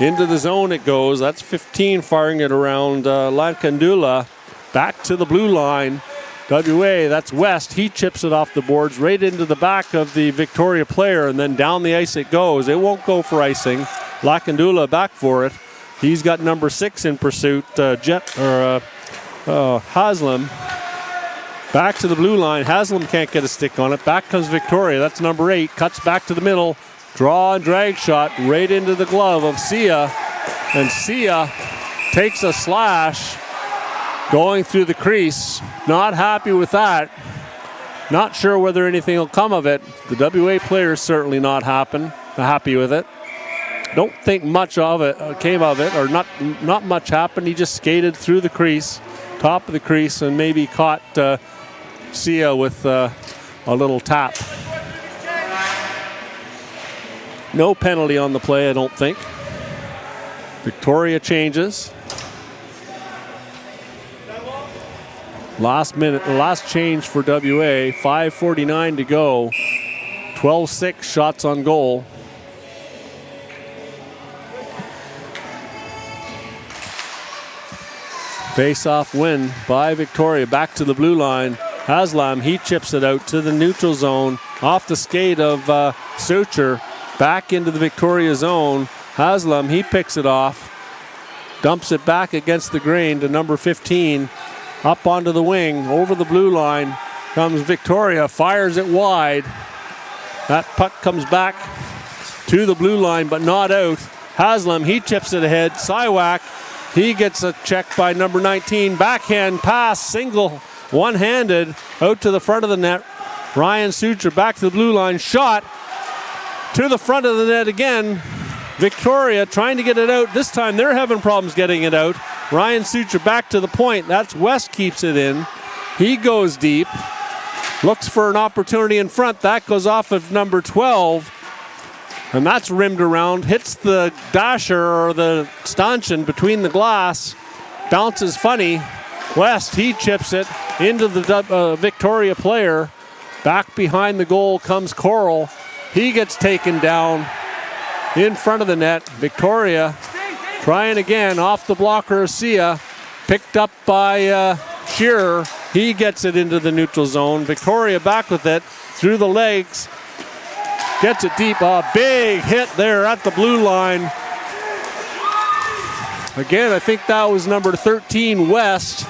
Into the zone it goes. That's 15 firing it around Lankandula. Back to the blue line. WA, that's West. He chips it off the boards right into the back of the Victoria player, and then down the ice it goes. It won't go for icing. Lakandula back for it. He's got number 6 in pursuit, Haslam. Back to the blue line. Haslam can't get a stick on it. Back comes Victoria. That's number 8. Cuts back to the middle. Draw and drag shot right into the glove of Sia. And Sia takes a slash going through the crease. Not happy with that. Not sure whether anything will come of it. The WA player's certainly not happy with it. Don't think much of it came of it, or not much happened. He just skated through the crease, top of the crease, and maybe caught Sia with a little tap. No penalty on the play, I don't think. Victoria changes. Last change for WA, 5:49 to go. 12-6 shots on goal. Face-off win by Victoria. Back to the blue line. Haslam, he chips it out to the neutral zone. Off the skate of Suture. Back into the Victoria zone. Haslam, he picks it off. Dumps it back against the grain to number 15. Up onto the wing. Over the blue line comes Victoria. Fires it wide. That puck comes back to the blue line, but not out. Haslam, he chips it ahead. Siwak, he gets a check by number 19. Backhand pass, single, one-handed, out to the front of the net. Ryan Suture back to the blue line. Shot to the front of the net again. Victoria trying to get it out. This time they're having problems getting it out. Ryan Suture back to the point. That's West keeps it in. He goes deep. Looks for an opportunity in front. That goes off of number 12. And that's rimmed around. Hits the dasher or the stanchion between the glass. Bounces funny. West, he chips it into the Victoria player. Back behind the goal comes Coral. He gets taken down in front of the net. Victoria trying again off the blocker of Sia. Picked up by Shearer. He gets it into the neutral zone. Victoria back with it through the legs. Gets it deep. A big hit there at the blue line. Again, I think that was number 13, West.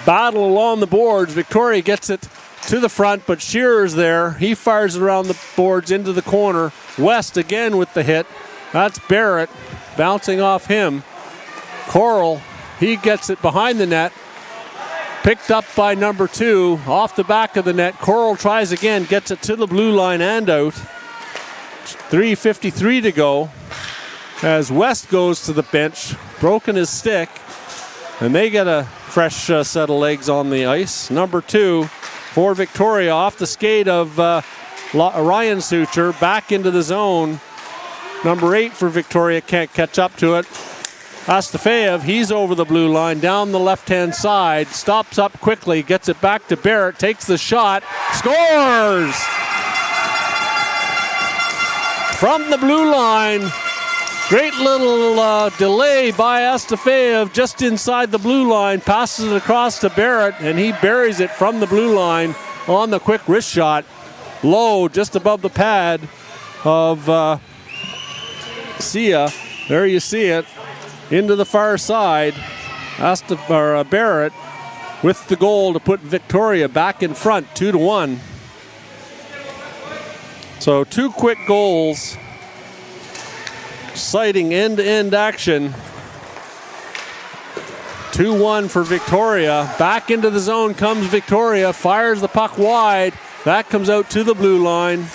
Battle along the boards. Victoria gets it to the front, but Shearer's there. He fires it around the boards into the corner. West again with the hit. That's Barrett bouncing off him. Coral, he gets it behind the net. Picked up by number 2 off the back of the net. Coral tries again, gets it to the blue line and out. 3:53 to go as West goes to the bench, broken his stick, and they get a fresh set of legs on the ice. Number 2 for Victoria off the skate of Ryan Suture, back into the zone. Number 8 for Victoria can't catch up to it. Astafeev, he's over the blue line, down the left-hand side, stops up quickly, gets it back to Barrett, takes the shot, scores! From the blue line, great little delay by Astafeev just inside the blue line, passes it across to Barrett, and he buries it from the blue line on the quick wrist shot, low, just above the pad of Sia. There you see it. Into the far side, Barrett with the goal to put Victoria back in front, 2-1. So 2 quick goals, exciting end-to-end action. 2-1 for Victoria. Back into the zone comes Victoria, fires the puck wide. That comes out to the blue line.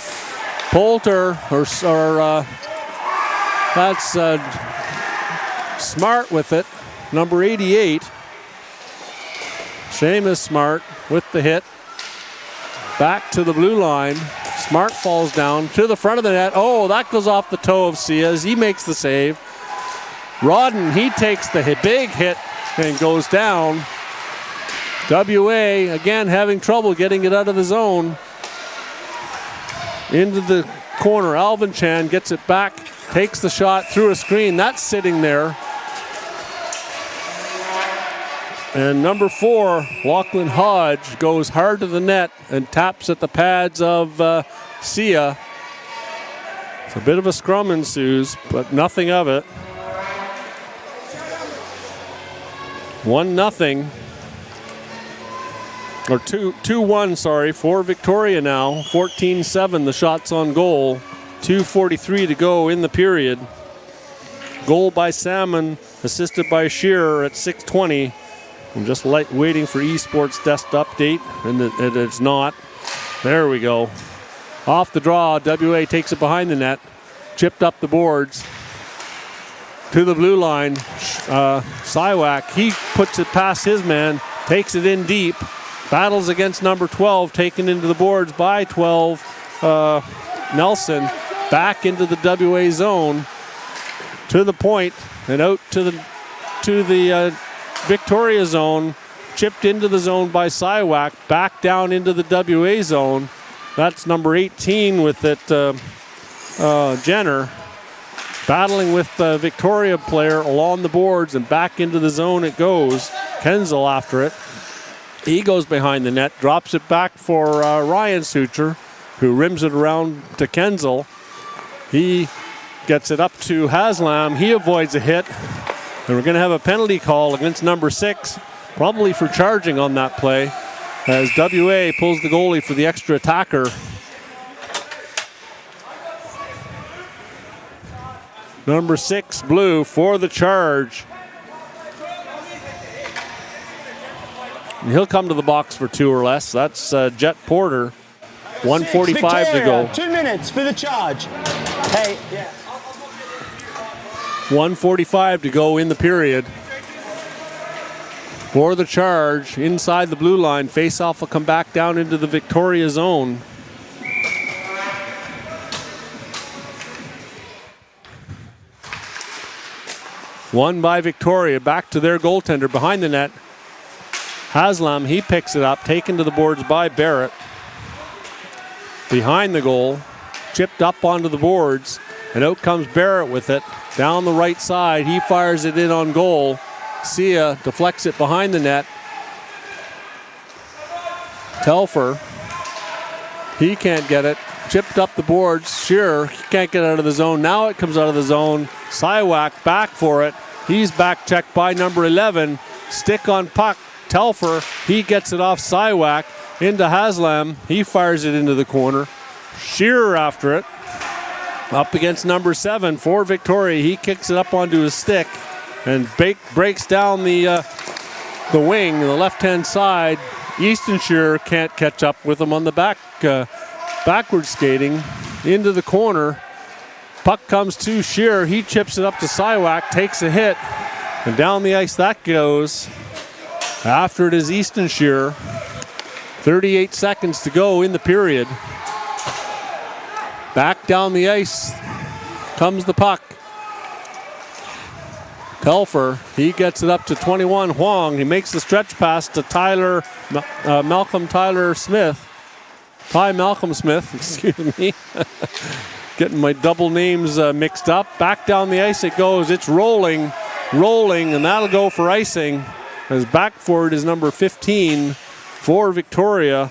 Poulter, that's Smart with it, number 88. Seamus Smart with the hit. Back to the blue line. Smart falls down to the front of the net. Oh, that goes off the toe of Sia's. He makes the save. Rodden, he takes the big hit and goes down. WA, again, having trouble getting it out of the zone. Into the corner. Alvin Chan gets it back, takes the shot through a screen. That's sitting there. And number 4, Lachlan Hodge, goes hard to the net and taps at the pads of Sia. It's a bit of a scrum ensues, but nothing of it. 1-0. or 2-1, sorry, for Victoria now. 14-7, the shots on goal. 2:43 to go in the period. Goal by Salmon, assisted by Shearer at 6:20. I'm just waiting for eSports Desk to update, and it's not. There we go. Off the draw, WA takes it behind the net. Chipped up the boards to the blue line. Siwak, he puts it past his man, takes it in deep. Battles against number 12, taken into the boards by 12, Nelson. Back into the WA zone, to the point, and out to the Victoria zone. Chipped into the zone by Siwak, back down into the WA zone. That's number 18 with it, Jenner. Battling with the Victoria player along the boards, and back into the zone it goes. Kenzel after it. He goes behind the net, drops it back for Ryan Sucher, who rims it around to Kenzel. He gets it up to Haslam. He avoids a hit. And we're going to have a penalty call against number 6, probably for charging on that play, as WA pulls the goalie for the extra attacker. Number 6, Blue, for the charge. And he'll come to the box for 2 or less. That's Jet Porter. 1:45 to go. 2 minutes for the charge. Hey, yeah. 1:45 to go in the period. For the charge, inside the blue line. Face-off will come back down into the Victoria zone. Won by Victoria. Back to their goaltender behind the net. Haslam, he picks it up, taken to the boards by Barrett. Behind the goal, chipped up onto the boards, and out comes Barrett with it. Down the right side, he fires it in on goal. Sia deflects it behind the net. Telfer, he can't get it. Chipped up the boards. Shearer, he can't get out of the zone. Now it comes out of the zone. Siwak back for it. He's back checked by number 11. Stick on puck. Telfer, he gets it off Siwak into Haslam. He fires it into the corner. Shearer after it. Up against number 7 for Victoria. He kicks it up onto his stick and breaks down the wing, the left-hand side. Easton Shearer can't catch up with him on the backward skating into the corner. Puck comes to Shearer. He chips it up to Siwak, takes a hit, and down the ice that goes. After it is Easton Shearer. 38 seconds to go in the period. Back down the ice comes the puck. Telfer, he gets it up to 21. Huang, he makes the stretch pass to Malcolm Smith, excuse me. Getting my double names mixed up. Back down the ice it goes. It's rolling, and that'll go for icing. As back forward is number 15 for Victoria.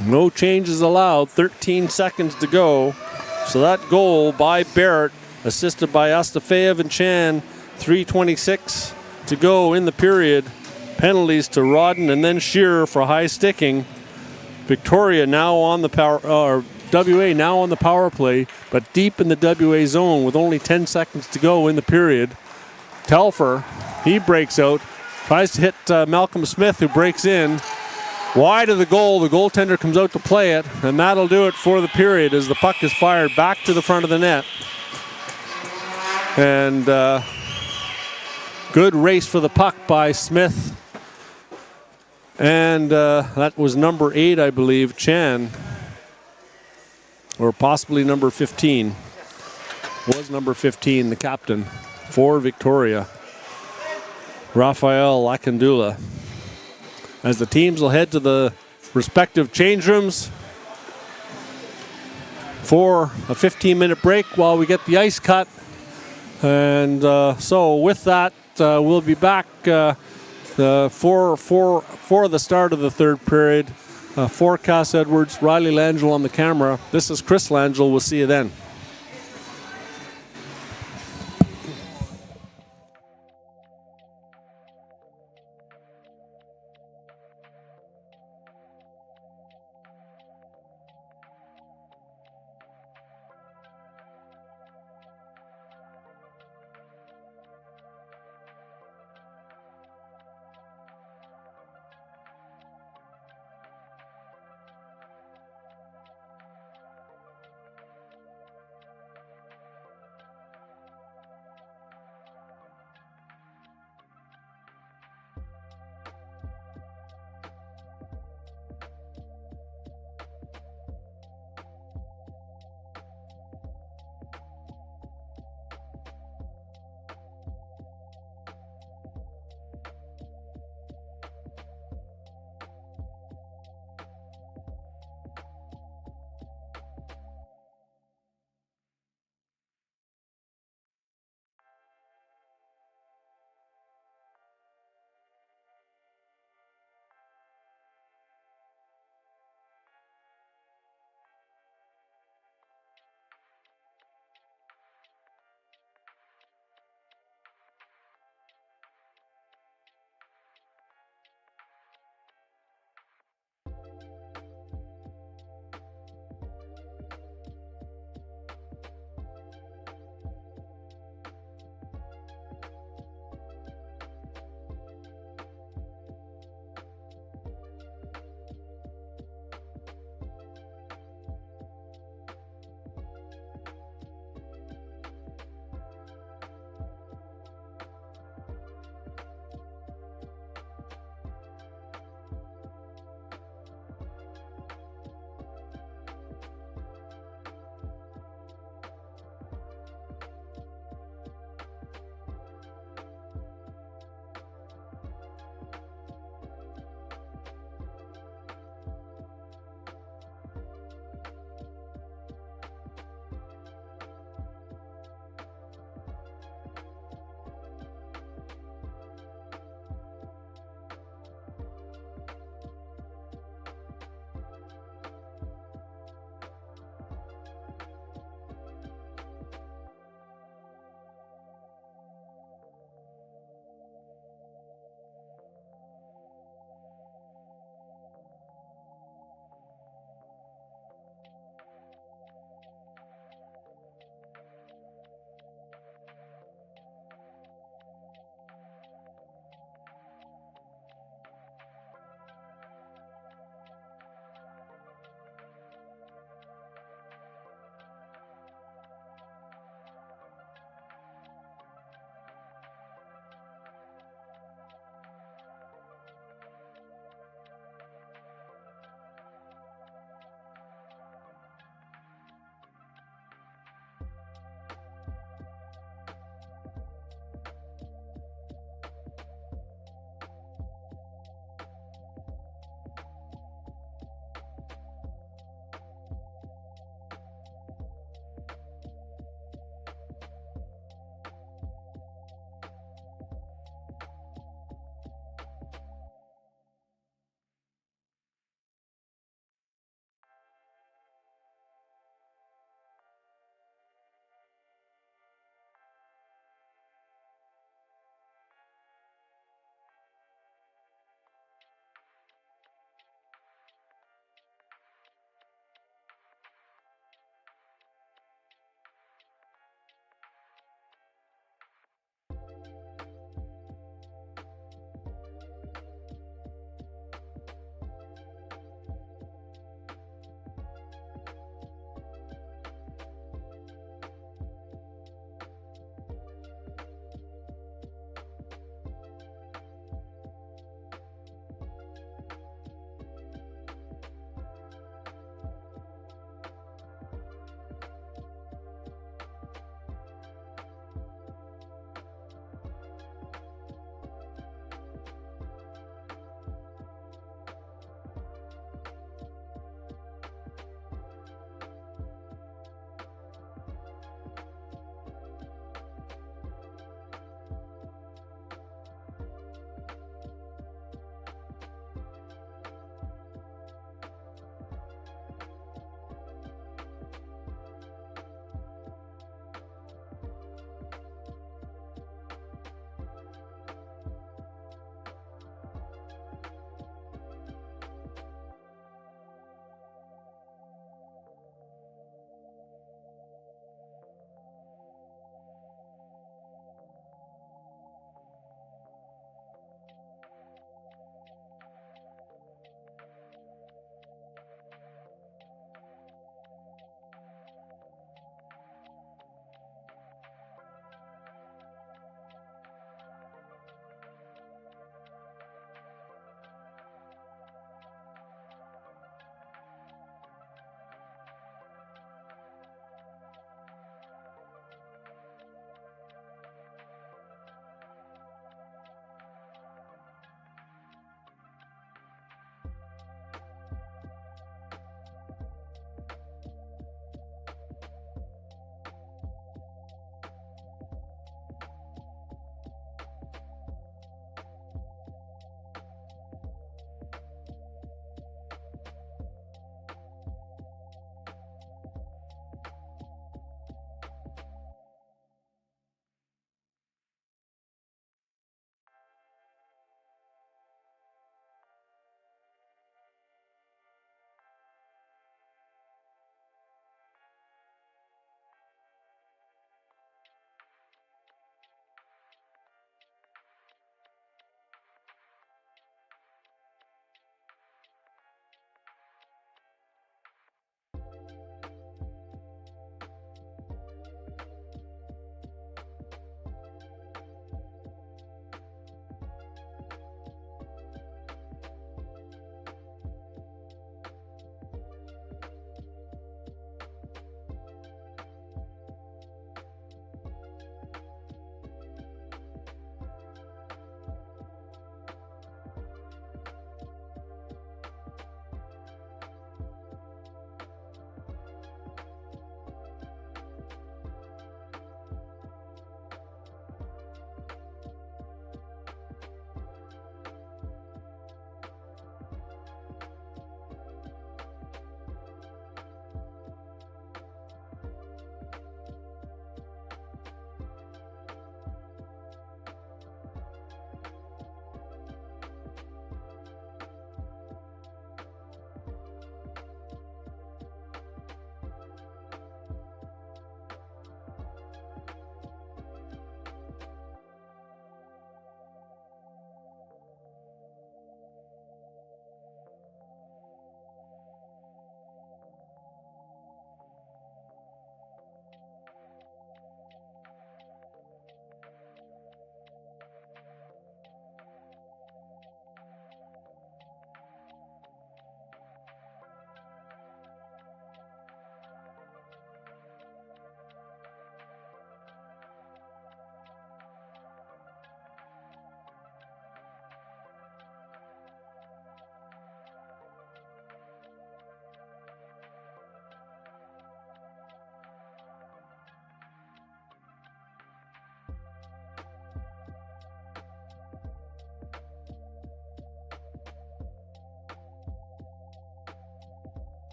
No changes allowed. 13 seconds to go. So that goal by Barrett, assisted by Astafeev and Chan. 3:26 to go in the period. Penalties to Rodden and then Shearer for high sticking. Victoria now on the WA now on the power play, but deep in the WA zone with only 10 seconds to go in the period. Telfer, he breaks out, tries to hit Malcolm Smith, who breaks in. Wide of the goal, the goaltender comes out to play it, and that'll do it for the period as the puck is fired back to the front of the net. And good race for the puck by Smith. And that was number 8, I believe, Chan. Or possibly number 15. Was number 15, the captain for Victoria. Rafael Lakandula. As the teams will head to the respective change rooms for a 15-minute break while we get the ice cut. And so with that, we'll be back for the start of the third period. For Cass Edwards, Riley Langell on the camera. This is Chris Langell. We'll see you then.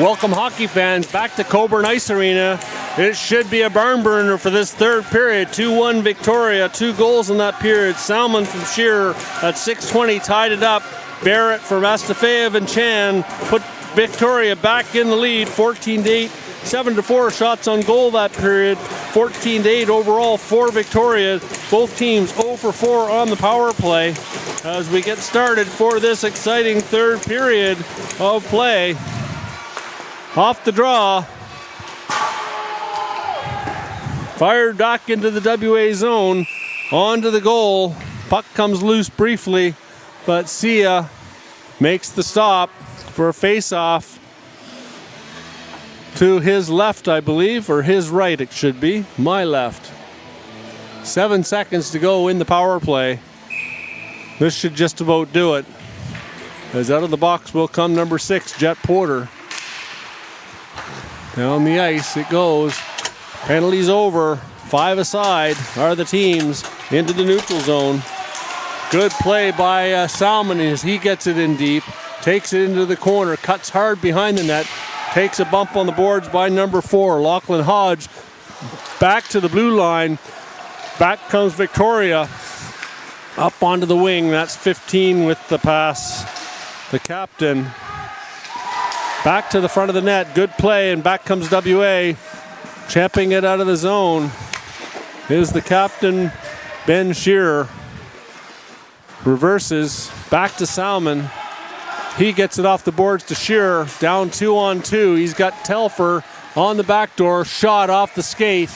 Welcome hockey fans back to Cockburn Ice Arena. It should be a barn burner for this third period. 2-1 Victoria, 2 goals in that period. Salmon from Shearer at 6:20 tied it up. Barrett for Astafeev and Chan put Victoria back in the lead, 14-8. 7-4 shots on goal that period, 14-8 overall for Victoria. Both teams 0 for 4 on the power play as we get started for this exciting third period of play. Off the draw, fired back into the WA zone, onto the goal. Puck comes loose briefly, but Sia makes the stop for a face-off to his left, I believe, or his right it should be, my left. 7 seconds to go in the power play. This should just about do it. As out of the box will come number 6, Jet Porter. Down the ice it goes. Penalties over. 5 aside are the teams into the neutral zone. Good play by Salmon as he gets it in deep. Takes it into the corner, cuts hard behind the net. Takes a bump on the boards by number 4, Lachlan Hodge. Back to the blue line. Back comes Victoria. Up onto the wing. That's 15 with the pass. The captain. Back to the front of the net. Good play, and back comes WA. Champing it out of the zone is the captain, Ben Shearer. Reverses. Back to Salmon. He gets it off the boards to Shearer, down 2-on-2. He's got Telfer on the back door, shot off the skate.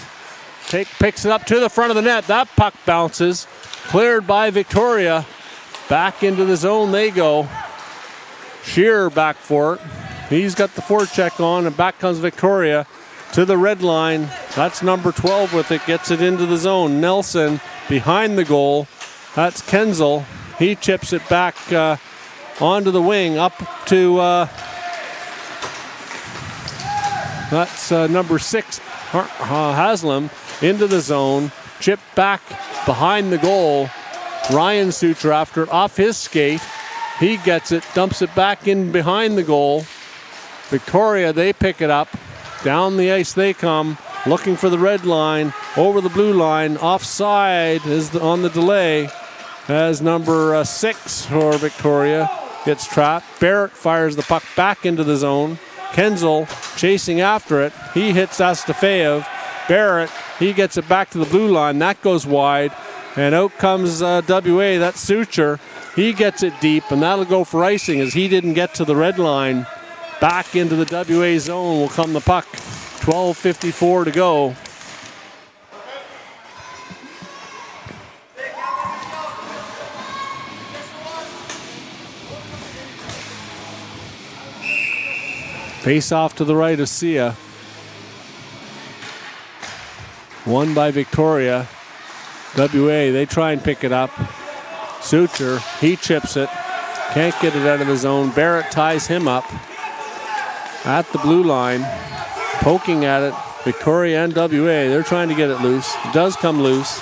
Picks it up to the front of the net. That puck bounces, cleared by Victoria. Back into the zone they go. Shearer back for it. He's got the forecheck on, and back comes Victoria to the red line. That's number 12 with it, gets it into the zone. Nelson behind the goal. That's Kenzel. He chips it back onto the wing, up to that's number 6, Haslam, into the zone. Chip back behind the goal. Ryan Suture after it, off his skate. He gets it, dumps it back in behind the goal. Victoria, they pick it up. Down the ice they come, looking for the red line, over the blue line. Offside is on the delay as number 6 for Victoria gets trapped. Barrett fires the puck back into the zone. Kenzel chasing after it. He hits Astafeev. Barrett, he gets it back to the blue line. That goes wide. And out comes WA. That's Suture. He gets it deep, and that'll go for icing as he didn't get to the red line. Back into the WA zone will come the puck. 12:54 to go. Face off to the right of Sia. Won by Victoria. WA, they try and pick it up. Suture, he chips it. Can't get it out of the zone. Barrett ties him up at the blue line. Poking at it. Victoria and WA, they're trying to get it loose. It does come loose.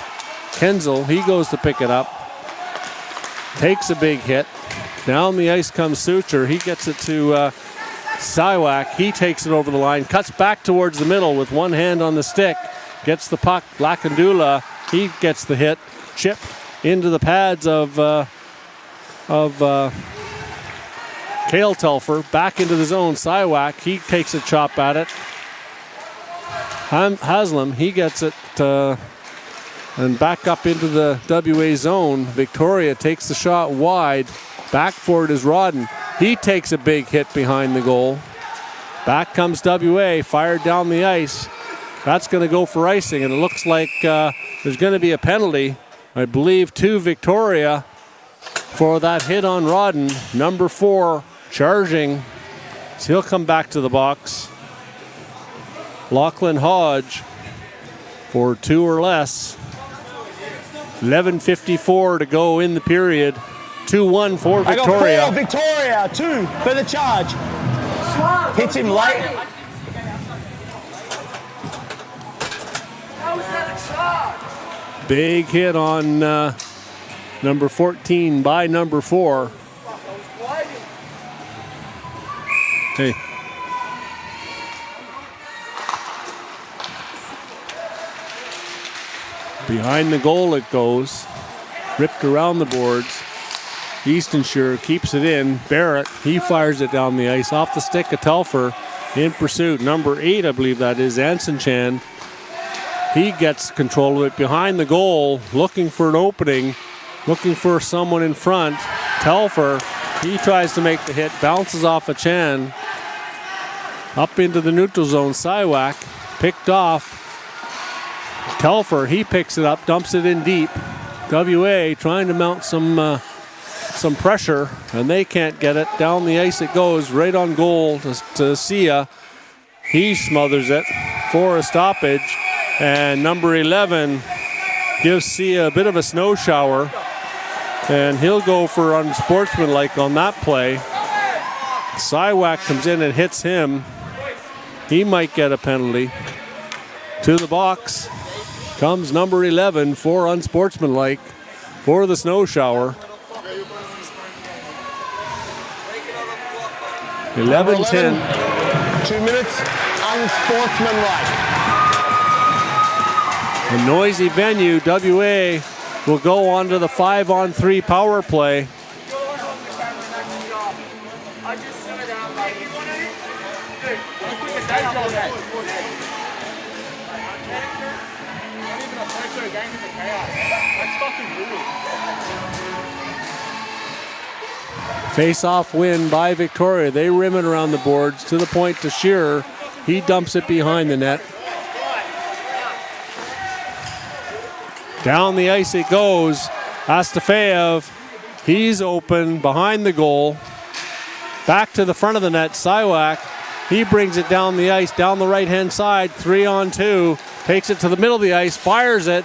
Kenzel, he goes to pick it up. Takes a big hit. Down the ice comes Suture. He gets it to Siwak. He takes it over the line. Cuts back towards the middle with one hand on the stick. Gets the puck. Lakandula, he gets the hit. Chipped into the pads of Cale Telfer. Back into the zone. Siwak, he takes a chop at it. Haslam, he gets it and back up into the WA zone. Victoria takes the shot wide. Back for it is Rodden. He takes a big hit behind the goal. Back comes WA, fired down the ice. That's going to go for icing, and it looks like there's going to be a penalty, I believe, to Victoria for that hit on Rodden. Number 4 charging, so he'll come back to the box. Lachlan Hodge for 2 or less. 11:54 to go in the period. 2-1 for Victoria. I got 4, Victoria, 2 for the charge. Hits him late. Big hit on number 14 by number 4. Hey. Behind the goal it goes. Ripped around the boards. Eastonshire keeps it in. Barrett, he fires it down the ice. Off the stick of Telfer. In pursuit. Number 8, I believe that is, Anson Chan. He gets control of it behind the goal. Looking for an opening. Looking for someone in front. Telfer, he tries to make the hit. Bounces off of Chan. Up into the neutral zone. Siwak picked off. Telfer, he picks it up, dumps it in deep. WA trying to mount some pressure, and they can't get it. Down the ice it goes, right on goal to Sia. He smothers it for a stoppage, and number 11 gives Sia a bit of a snow shower, and he'll go for unsportsmanlike on that play. Siwak comes in and hits him. He might get a penalty. To the box comes number 11 for unsportsmanlike for the snow shower. 11-10. 2 minutes, unsportsmanlike. A noisy venue. WA will go on to the 5-on-3 power play. Face-off win by Victoria. They rim it around the boards to the point to Shearer. He dumps it behind the net. Down the ice it goes. Astafeev, he's open behind the goal. Back to the front of the net. Siwak, he brings it down the ice, down the right-hand side. 3-on-2. Takes it to the middle of the ice, fires it.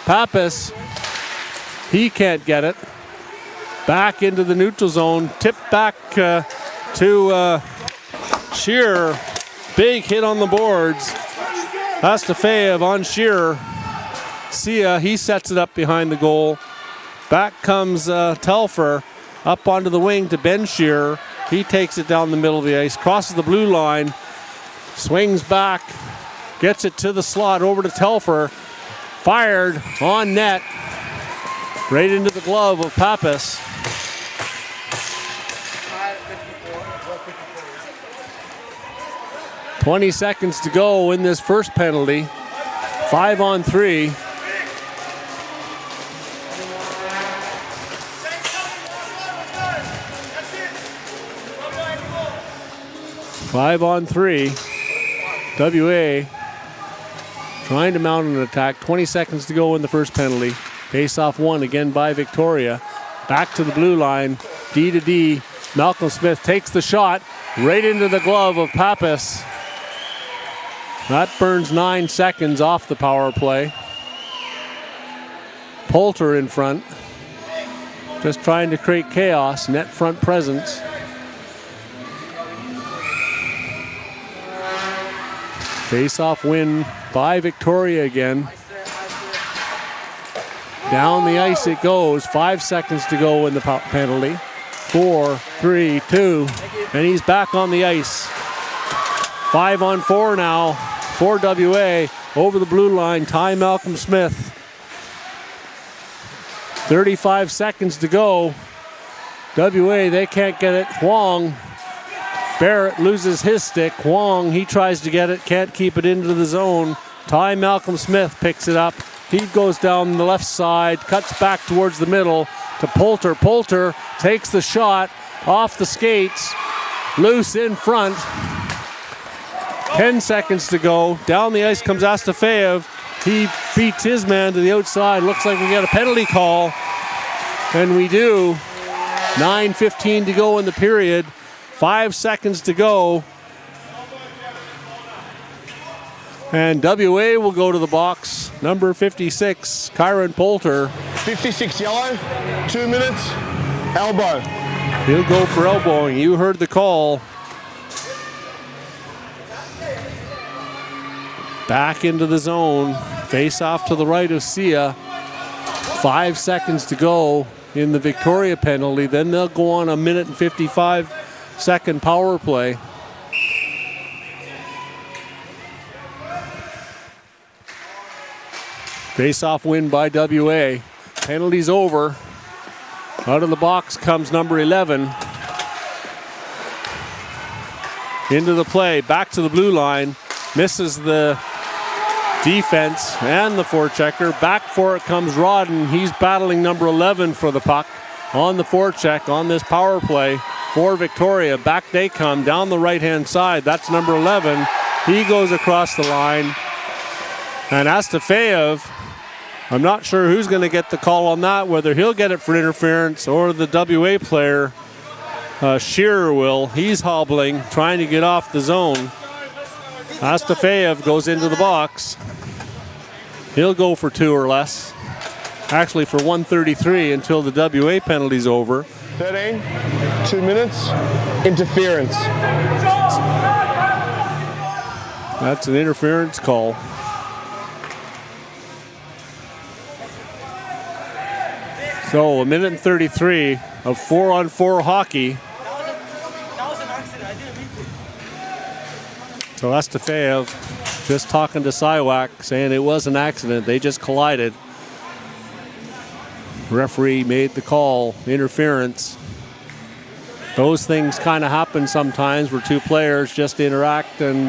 Pappas, he can't get it. Back into the neutral zone. Tipped back to Shearer. Big hit on the boards. Astafeev on Shearer. Sia, he sets it up behind the goal. Back comes Telfer up onto the wing to Ben Shearer. He takes it down the middle of the ice, crosses the blue line, swings back, gets it to the slot over to Telfer. Fired on net, right into the glove of Pappas. .20 seconds to go in this first penalty. 5-on-3. WA trying to mount an attack. 20 seconds to go in the first penalty. Face-off won again by Victoria. Back to the blue line. D to D. Malcolm Smith takes the shot right into the glove of Pappas. That burns 9 seconds off the power play. Poulter in front. Just trying to create chaos. Net front presence. Face-off win by Victoria again. Down the ice it goes. 5 seconds to go in the penalty. 4, 3, 2, and he's back on the ice. 5-on-4 now for WA. Over the blue line, Ty Malcolm Smith. 35 seconds to go. WA, they can't get it. Huang. Barrett loses his stick. Huang, he tries to get it, can't keep it into the zone. Ty Malcolm Smith picks it up. He goes down the left side, cuts back towards the middle to Poulter. Poulter takes the shot off the skates. Loose in front. 10 seconds to go. Down the ice comes Astafeev. He beats his man to the outside. Looks like we get a penalty call. And we do. 9:15 to go in the period. 5 seconds to go. And WA will go to the box. Number 56, Kyron Poulter. 56 yellow, 2 minutes, elbow. He'll go for elbowing. You heard the call. Back into the zone. Face off to the right of Sia. 5 seconds to go in the Victoria penalty. Then they'll go on a 1 minute and 55-second power play. Face-off win by WA. Penalties over. Out of the box comes number 11. Into the play, back to the blue line. Misses the defense and the forechecker. Back for it comes Rodden. He's battling number 11 for the puck on the forecheck on this power play for Victoria. Back they come down the right-hand side. That's number 11. He goes across the line. And Astafeyev, I'm not sure who's going to get the call on that, whether he'll get it for interference or the WA player, Shearer will. He's hobbling, trying to get off the zone. Astafeyev goes into the box. He'll go for 2 or less. Actually for 133 until the WA penalty's over. 13, 2 minutes, interference. That's an interference call. So 1 minute and 33 of 4-on-4 hockey. That was an accident. I didn't mean to. So Astafeyev just talking to Siwak, saying it was an accident. They just collided. Referee made the call, interference. Those things kind of happen sometimes where two players just interact and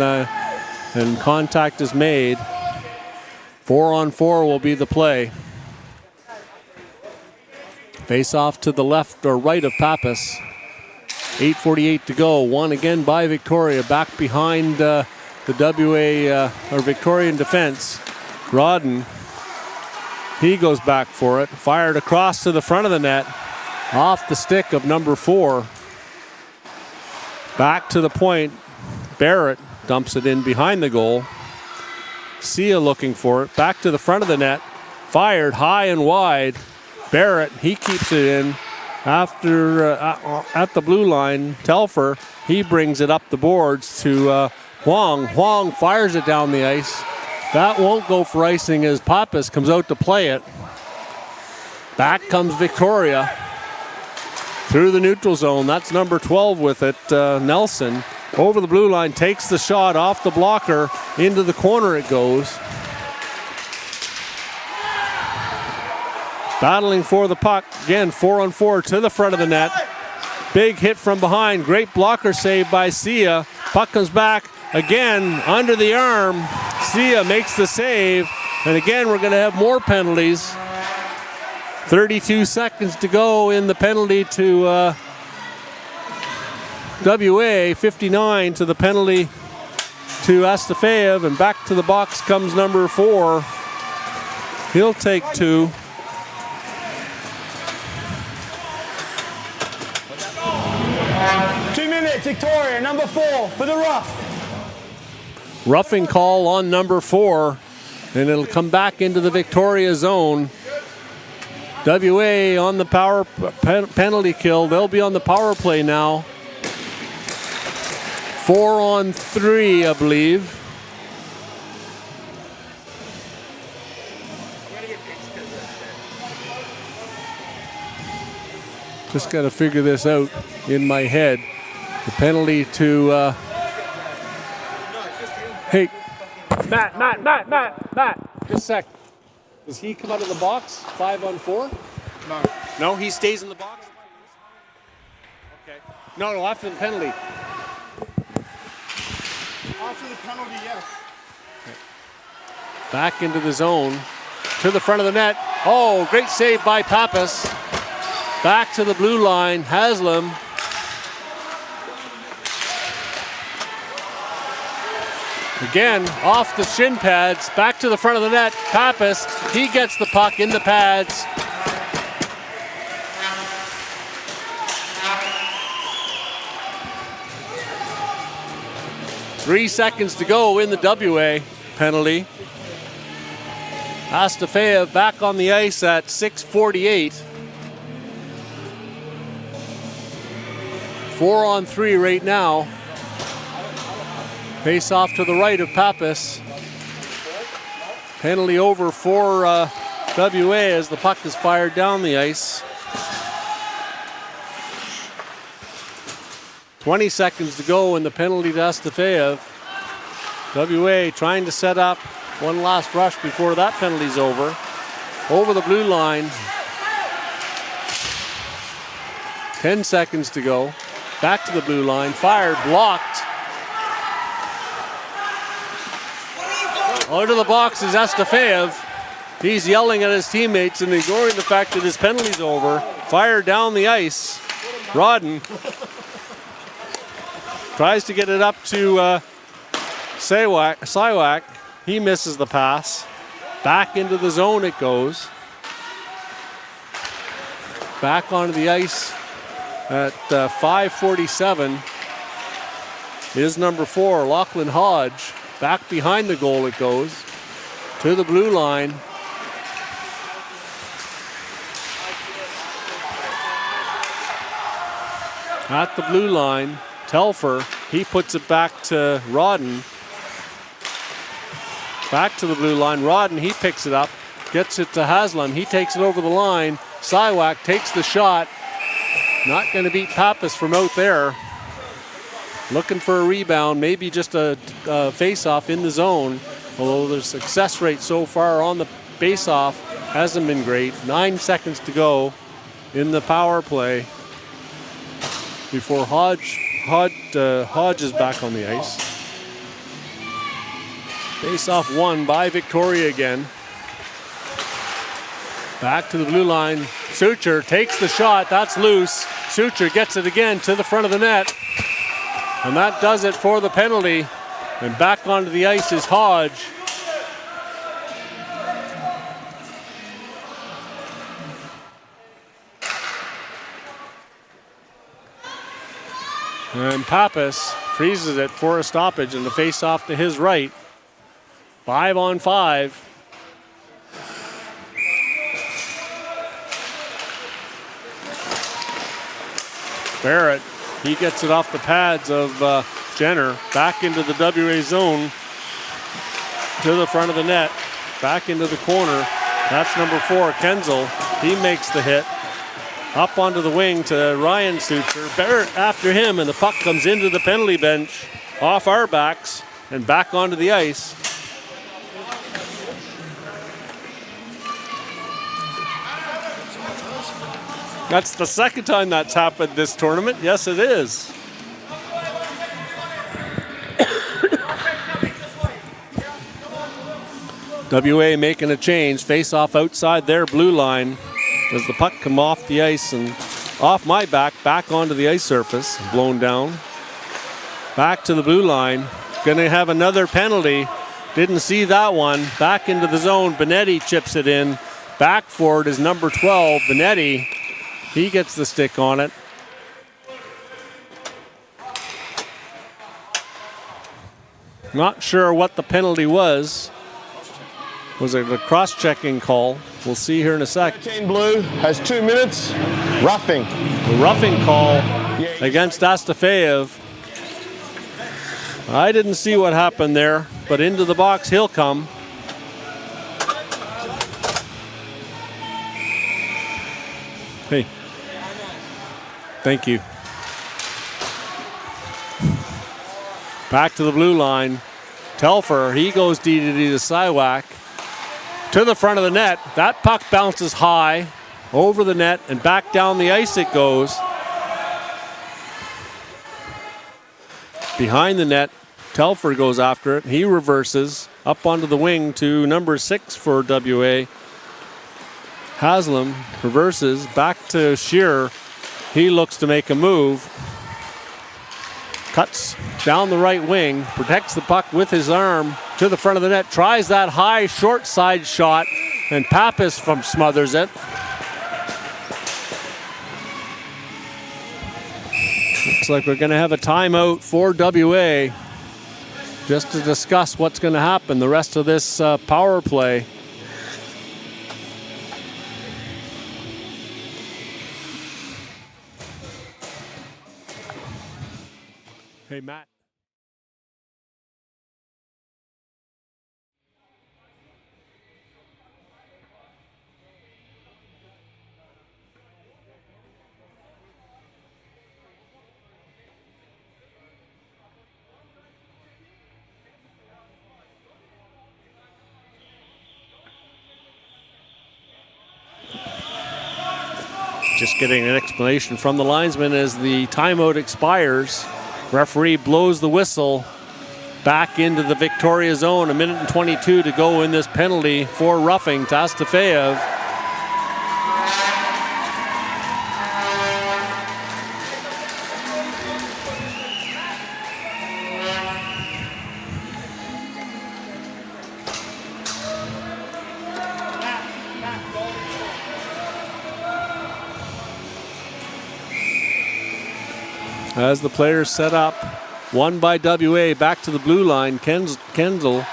contact is made. 4-on-4 will be the play. Face off to the left or right of Pappas. 8:48 to go. Won again by Victoria. Back behind the WA or Victorian defense. Rodden. He goes back for it. Fired across to the front of the net. Off the stick of number 4. Back to the point. Barrett dumps it in behind the goal. Sia looking for it. Back to the front of the net. Fired high and wide. Barrett, he keeps it in. After at the blue line, Telfer, he brings it up the boards to Huang. Huang fires it down the ice. That won't go for icing as Pappas comes out to play it. Back comes Victoria through the neutral zone. That's number 12 with it, Nelson. Over the blue line, takes the shot off the blocker. Into the corner it goes. Battling for the puck. Again, 4-on-4 to the front of the net. Big hit from behind. Great blocker save by Sia. Puck comes back again under the arm. Sia makes the save. And again, we're going to have more penalties. 32 seconds to go in the penalty to WA. 59 to the penalty to Astafeyev. And back to the box comes number 4. He'll take 2. Victoria, number 4 for the rough. Roughing call on number 4, and it'll come back into the Victoria zone. WA on the power penalty kill. They'll be on the power play now. 4-on-3, I believe. Just got to figure this out in my head. The penalty to, hey, Matt, just a sec. Does he come out of the box, 5-on-4? No. No, he stays in the box? Okay. No, after the penalty. After the penalty, yes. Back into the zone, to the front of the net. Oh, great save by Pappas. Back to the blue line, Haslam. Again, off the shin pads, back to the front of the net. Pappas, he gets the puck in the pads. Three seconds to go in the WA penalty. Astafeyev back on the ice at 6:48. 4-on-3 right now. Face off to the right of Pappas. Penalty over for WA as the puck is fired down the ice. 20 seconds to go in the penalty to Astafeyev. WA trying to set up One last rush before that penalty's over. Over the blue line. 10 seconds to go. Back to the blue line. Fired, blocked. Out of the box is Astafeev. He's yelling at his teammates and ignoring the fact that his penalty's over. Fired down the ice. Rodden tries to get it up to Siwak. He misses the pass. Back into the zone it goes. Back onto the ice at 5:47 is number 4, Lachlan Hodge. Back behind the goal it goes. To the blue line. At the blue line, Telfer, he puts it back to Rodden. Back to the blue line, Rodden, he picks it up, gets it to Haslam, he takes it over the line. Siwak takes the shot. Not going to beat Pappas from out there. Looking for a rebound, maybe just a face-off in the zone. Although their success rate so far on the face-off hasn't been great. 9 seconds to go in the power play before Hodge is back on the ice. Face-off won by Victoria again. Back to the blue line. Sucher takes the shot. That's loose. Sucher gets it again to the front of the net. And that does it for the penalty. And back onto the ice is Hodge. And Pappas freezes it for a stoppage and the face-off to his right. 5-on-5. Barrett, he gets it off the pads of Jenner. Back into the WA zone. To the front of the net. Back into the corner. That's number 4, Kenzel. He makes the hit. Up onto the wing to Ryan Sucher. Barrett after him, and the puck comes into the penalty bench off our backs and back onto the ice. That's the second time that's happened this tournament. Yes, it is. WA making a change. Face off outside their blue line. As the puck come off the ice and off my back, back onto the ice surface, blown down. Back to the blue line. Gonna have another penalty. Didn't see that one. Back into the zone. Benetti chips it in. Back forward is number 12, Benetti. He gets the stick on it. Not sure what the penalty was. Was it a cross-checking call? We'll see here in a sec. 13 blue has 2 minutes. Roughing. The roughing call against Astafeev. I didn't see what happened there, but into the box he'll come. Hey. Thank you. Back to the blue line. Telfer, he goes DDD to Siwak. To the front of the net. That puck bounces high over the net and back down the ice it goes. Behind the net, Telfer goes after it. He reverses up onto the wing to number 6 for WA. Haslam reverses back to Shearer. He looks to make a move. Cuts down the right wing, protects the puck with his arm to the front of the net, tries that high short side shot, and Pappas smothers it. Looks like we're going to have a timeout for WA just to discuss what's going to happen the rest of this power play. Hey, Matt. Just getting an explanation from the linesman as the timeout expires. Referee blows the whistle back into the Victoria zone. 1 minute and 22 to go in this penalty for roughing to Astafeev. As the players set up, one by WA, back to the blue line. Kendall,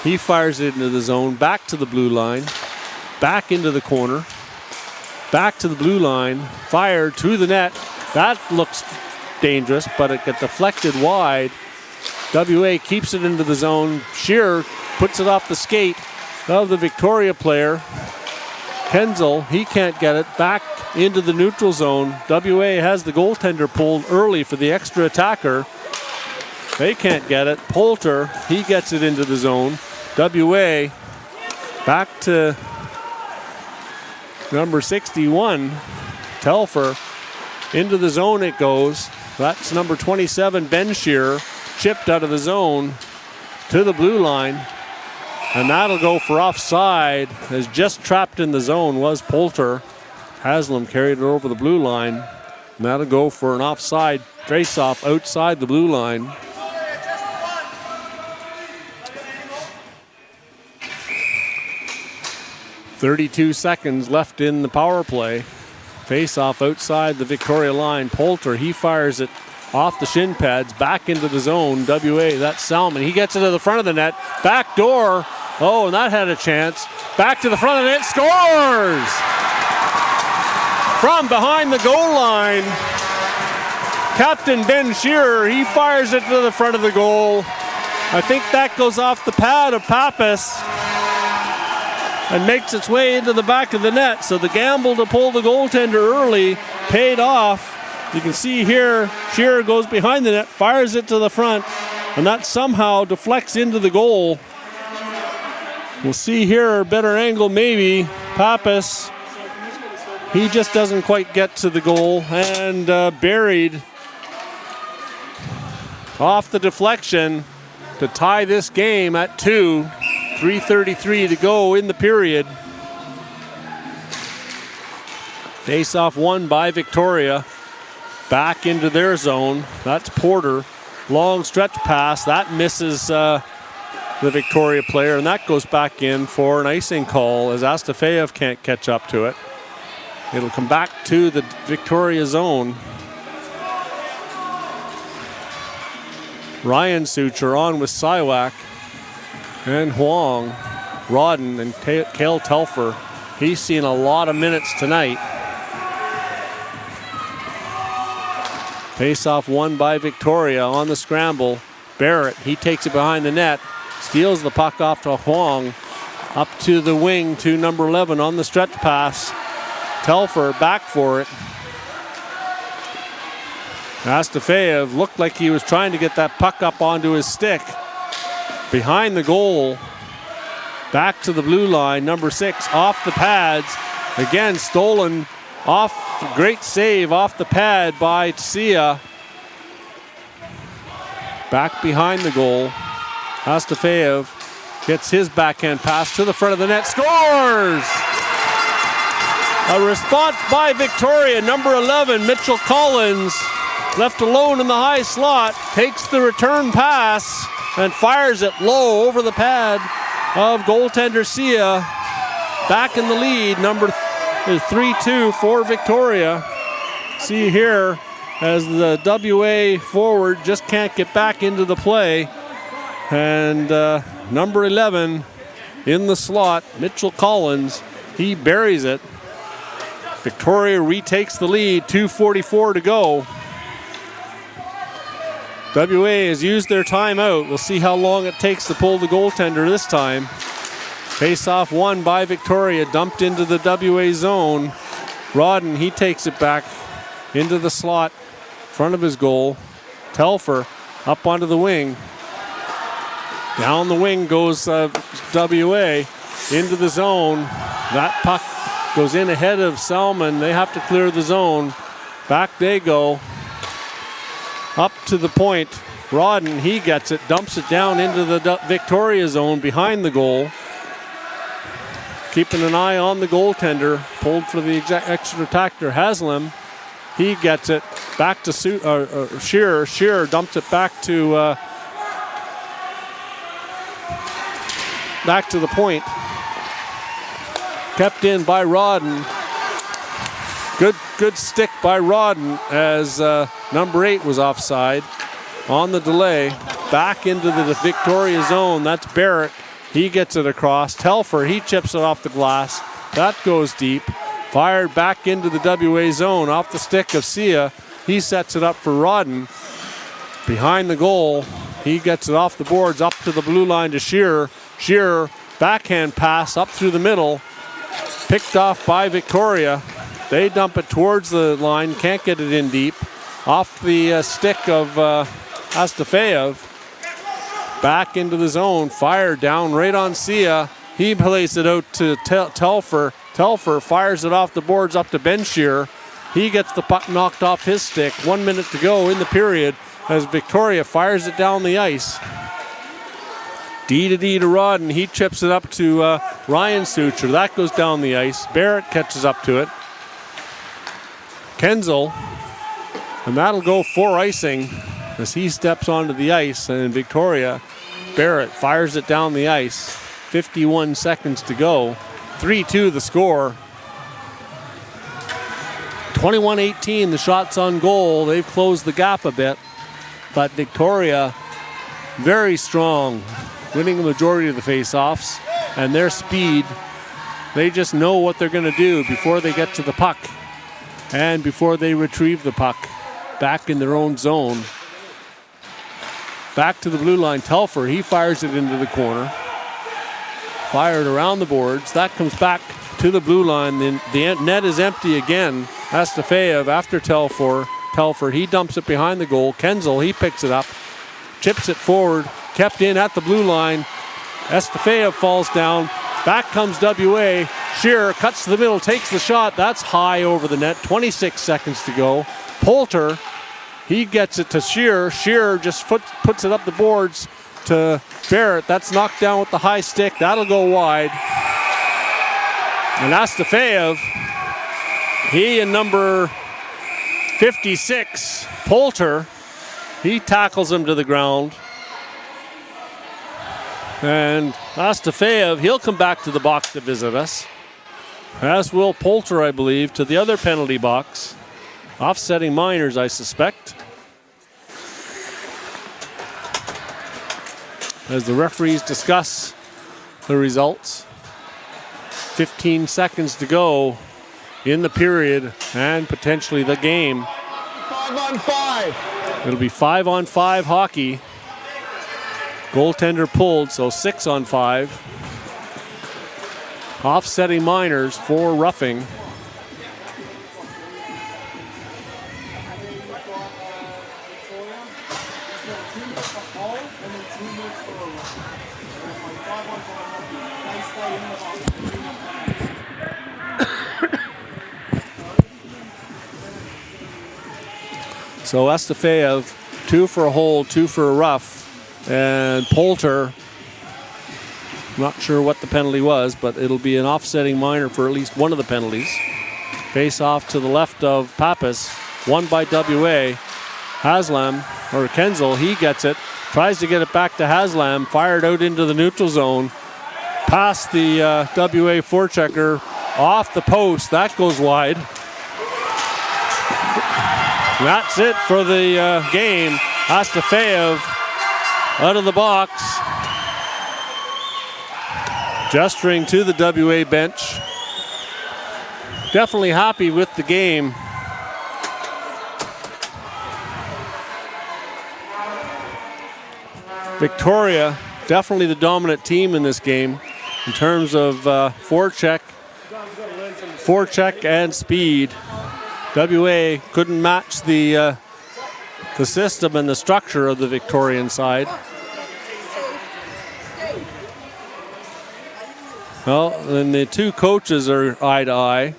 he fires it into the zone, back to the blue line, back into the corner, back to the blue line, fired to the net. That looks dangerous, but it got deflected wide. WA keeps it into the zone. Shearer puts it off the skate of the Victoria player. Kenzel, he can't get it back into the neutral zone. WA has the goaltender pulled early for the extra attacker. They can't get it. Poulter, he gets it into the zone. WA back to number 61, Telfer. Into the zone it goes. That's number 27, Ben Shearer, chipped out of the zone to the blue line. And that'll go for offside, as just trapped in the zone was Poulter. Haslam carried it over the blue line. And that'll go for an offside face-off outside the blue line. .32 seconds left in the power play. Face-off outside the Victoria line. Poulter, he fires it off the shin pads, back into the zone. WA, that's Salmon. He gets it to the front of the net. Back door. Oh, and that had a chance. Back to the front of the net. Scores! From behind the goal line, Captain Ben Shearer, he fires it to the front of the goal. I think that goes off the pad of Pappas and makes its way into the back of the net. So the gamble to pull the goaltender early paid off. You can see here, Shearer goes behind the net, fires it to the front, and that somehow deflects into the goal. We'll see here, a better angle maybe. Pappas, he just doesn't quite get to the goal, and buried off the deflection to tie this game at 2. 3:33 to go in the period. Face-off won by Victoria. Back into their zone. That's Porter. Long stretch pass. That misses the Victoria player, and that goes back in for an icing call as Astafeev can't catch up to it. It'll come back to the Victoria zone. Ryan Sucher on with Siwak and Huang, Rodden, and Cale Telfer. He's seen a lot of minutes tonight. Face-off won by Victoria on the scramble. Barrett, he takes it behind the net, steals the puck off to Huang, up to the wing to number 11 on the stretch pass. Telfer back for it. Astafeev looked like he was trying to get that puck up onto his stick. Behind the goal, back to the blue line, number 6 off the pads. Again, stolen off, great save off the pad by Tsia. Back behind the goal. Astafeev gets his backhand pass to the front of the net, scores! A response by Victoria, number 11, Mitchell Collins, left alone in the high slot, takes the return pass and fires it low over the pad of goaltender Sia. Back in the lead, number 3-2 for Victoria. See here as the WA forward just can't get back into the play. And number 11 in the slot, Mitchell Collins, he buries it. Victoria retakes the lead, 2:44 to go. WA has used their timeout. We'll see how long it takes to pull the goaltender this time. Face-off won by Victoria, dumped into the WA zone. Rodden, he takes it back into the slot, front of his goal. Telfer up onto the wing. Down the wing goes WA into the zone. That puck goes in ahead of Salmon. They have to clear the zone. Back they go. Up to the point. Rodden, he gets it, dumps it down into the Victoria zone behind the goal. Keeping an eye on the goaltender. Pulled for the extra attacker, Haslam. He gets it back to Shearer. Shearer dumps it back to the point. Kept in by Rodden. Good stick by Rodden as number 8 was offside. On the delay, back into the Victoria zone. That's Barrett. He gets it across. Telfer, he chips it off the glass. That goes deep. Fired back into the WA zone off the stick of Sia. He sets it up for Rodden. Behind the goal, he gets it off the boards up to the blue line to Shearer. Shearer, backhand pass up through the middle. Picked off by Victoria. They dump it towards the line, can't get it in deep. Off the stick of Astafeev. Back into the zone, fired down right on Sia. He plays it out to Telfer. Telfer fires it off the boards up to Ben Shearer. He gets the puck knocked off his stick. 1 minute to go in the period as Victoria fires it down the ice. D to Rodden. He chips it up to Ryan Sucher. That goes down the ice. Barrett catches up to it. Kenzel. And that'll go for icing as he steps onto the ice. And Victoria, Barrett fires it down the ice. 51 seconds to go. 3-2 the score. 21-18 the shots on goal. They've closed the gap a bit. But Victoria, very strong, winning a majority of the face-offs. And their speed, they just know what they're going to do before they get to the puck. And before they retrieve the puck back in their own zone. Back to the blue line, Telfer, he fires it into the corner. Fired around the boards. That comes back to the blue line. The net is empty again. Astafeev after Telfer, he dumps it behind the goal. Kenzel, he picks it up, chips it forward, kept in at the blue line. Astafeev falls down. Back comes WA. Shearer cuts to the middle, takes the shot. That's high over the net. 26 seconds to go. Poulter, he gets it to Shearer. Shearer just puts it up the boards to Barrett. That's knocked down with the high stick. That'll go wide. And Astafeev, he and number 56, Poulter, he tackles him to the ground. And Astafeev, he'll come back to the box to visit us. As will Poulter, I believe, to the other penalty box. Offsetting minors, I suspect. As the referees discuss the results. 15 seconds to go in the period and potentially the game. 5-on-5. It'll be 5-on-5 hockey. Goaltender pulled, so 6-on-5. Offsetting minors for roughing. So Astafeev, 2 for a hold, 2 for a rough. And Poulter, not sure what the penalty was, but it'll be an offsetting minor for at least one of the penalties. Face off to the left of Pappas, won by WA. Haslam, or Kenzel, he gets it, tries to get it back to Haslam, fired out into the neutral zone, past the WA forechecker, off the post, that goes wide. That's it for the game. Astafeev out of the box, gesturing to the WA bench. Definitely happy with the game. Victoria, definitely the dominant team in this game in terms of forecheck and speed. WA couldn't match the system and the structure of the Victorian side. Well, then the two coaches are eye to eye.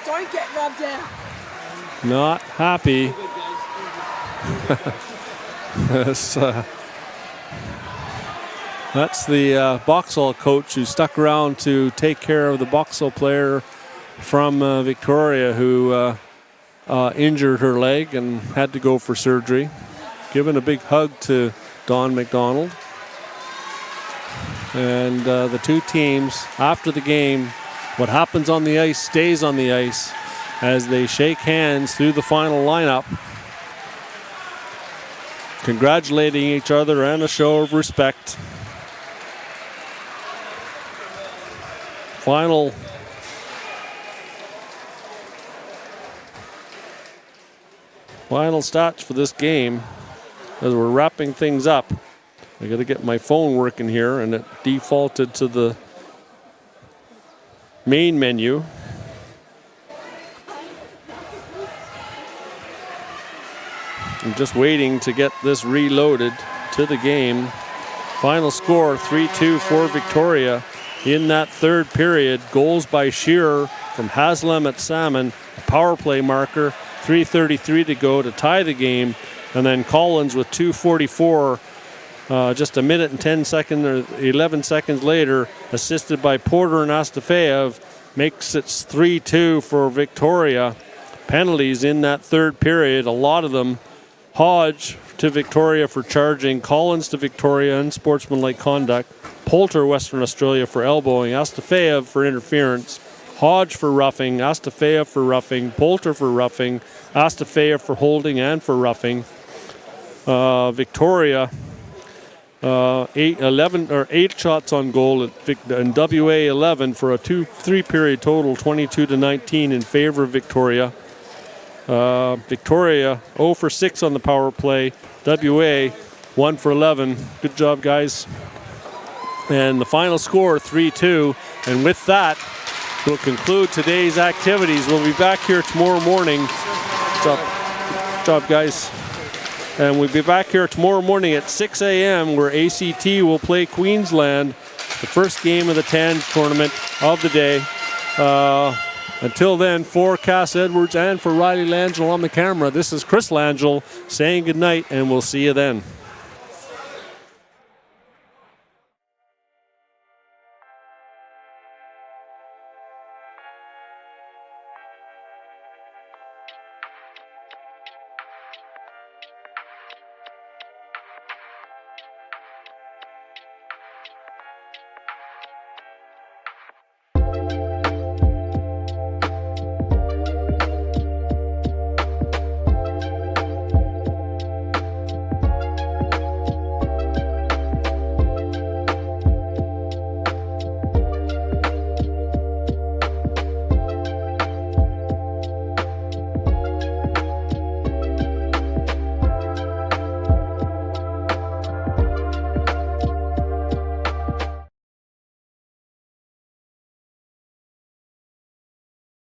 Don't get rubbed out. Not happy. That's the Boxall coach who stuck around to take care of the Boxall player from Victoria who injured her leg and had to go for surgery. Giving a big hug to Don McDonald. And the two teams, after the game, what happens on the ice stays on the ice as they shake hands through the final lineup, congratulating each other and a show of respect. Final stats for this game as we're wrapping things up. I got to get my phone working here, and it defaulted to the main menu. I'm just waiting to get this reloaded to the game. Final score 3-2 for Victoria. In that third period, goals by Shearer from Haslam at Salmon, power play marker, 3:33 to go to tie the game, and then Collins with 2:44, just a minute and 10 seconds or 11 seconds later, assisted by Porter and Astafeev, makes it 3-2 for Victoria. Penalties in that third period, a lot of them. Hodge to Victoria for charging, Collins to Victoria unsportsmanlike conduct, Poulter, Western Australia, for elbowing, Astafeev for interference, Hodge for roughing, Astafeev for roughing, Poulter for roughing, Astafeev for holding and for roughing. Victoria, 8 shots on goal and WA 11 for a 3 period total, 22-19 in favor of Victoria. Victoria 0 for 6 on the power play. WA 1 for 11. Good job, guys. And the final score 3-2. And with that, we'll conclude today's activities. We'll be back here tomorrow morning. Good job, guys. And we'll be back here tomorrow morning at 6 a.m. where ACT will play Queensland, the first game of the TANGE tournament of the day. Until then, for Cass Edwards and for Riley Langell on the camera, this is Chris Langell saying goodnight, and we'll see you then.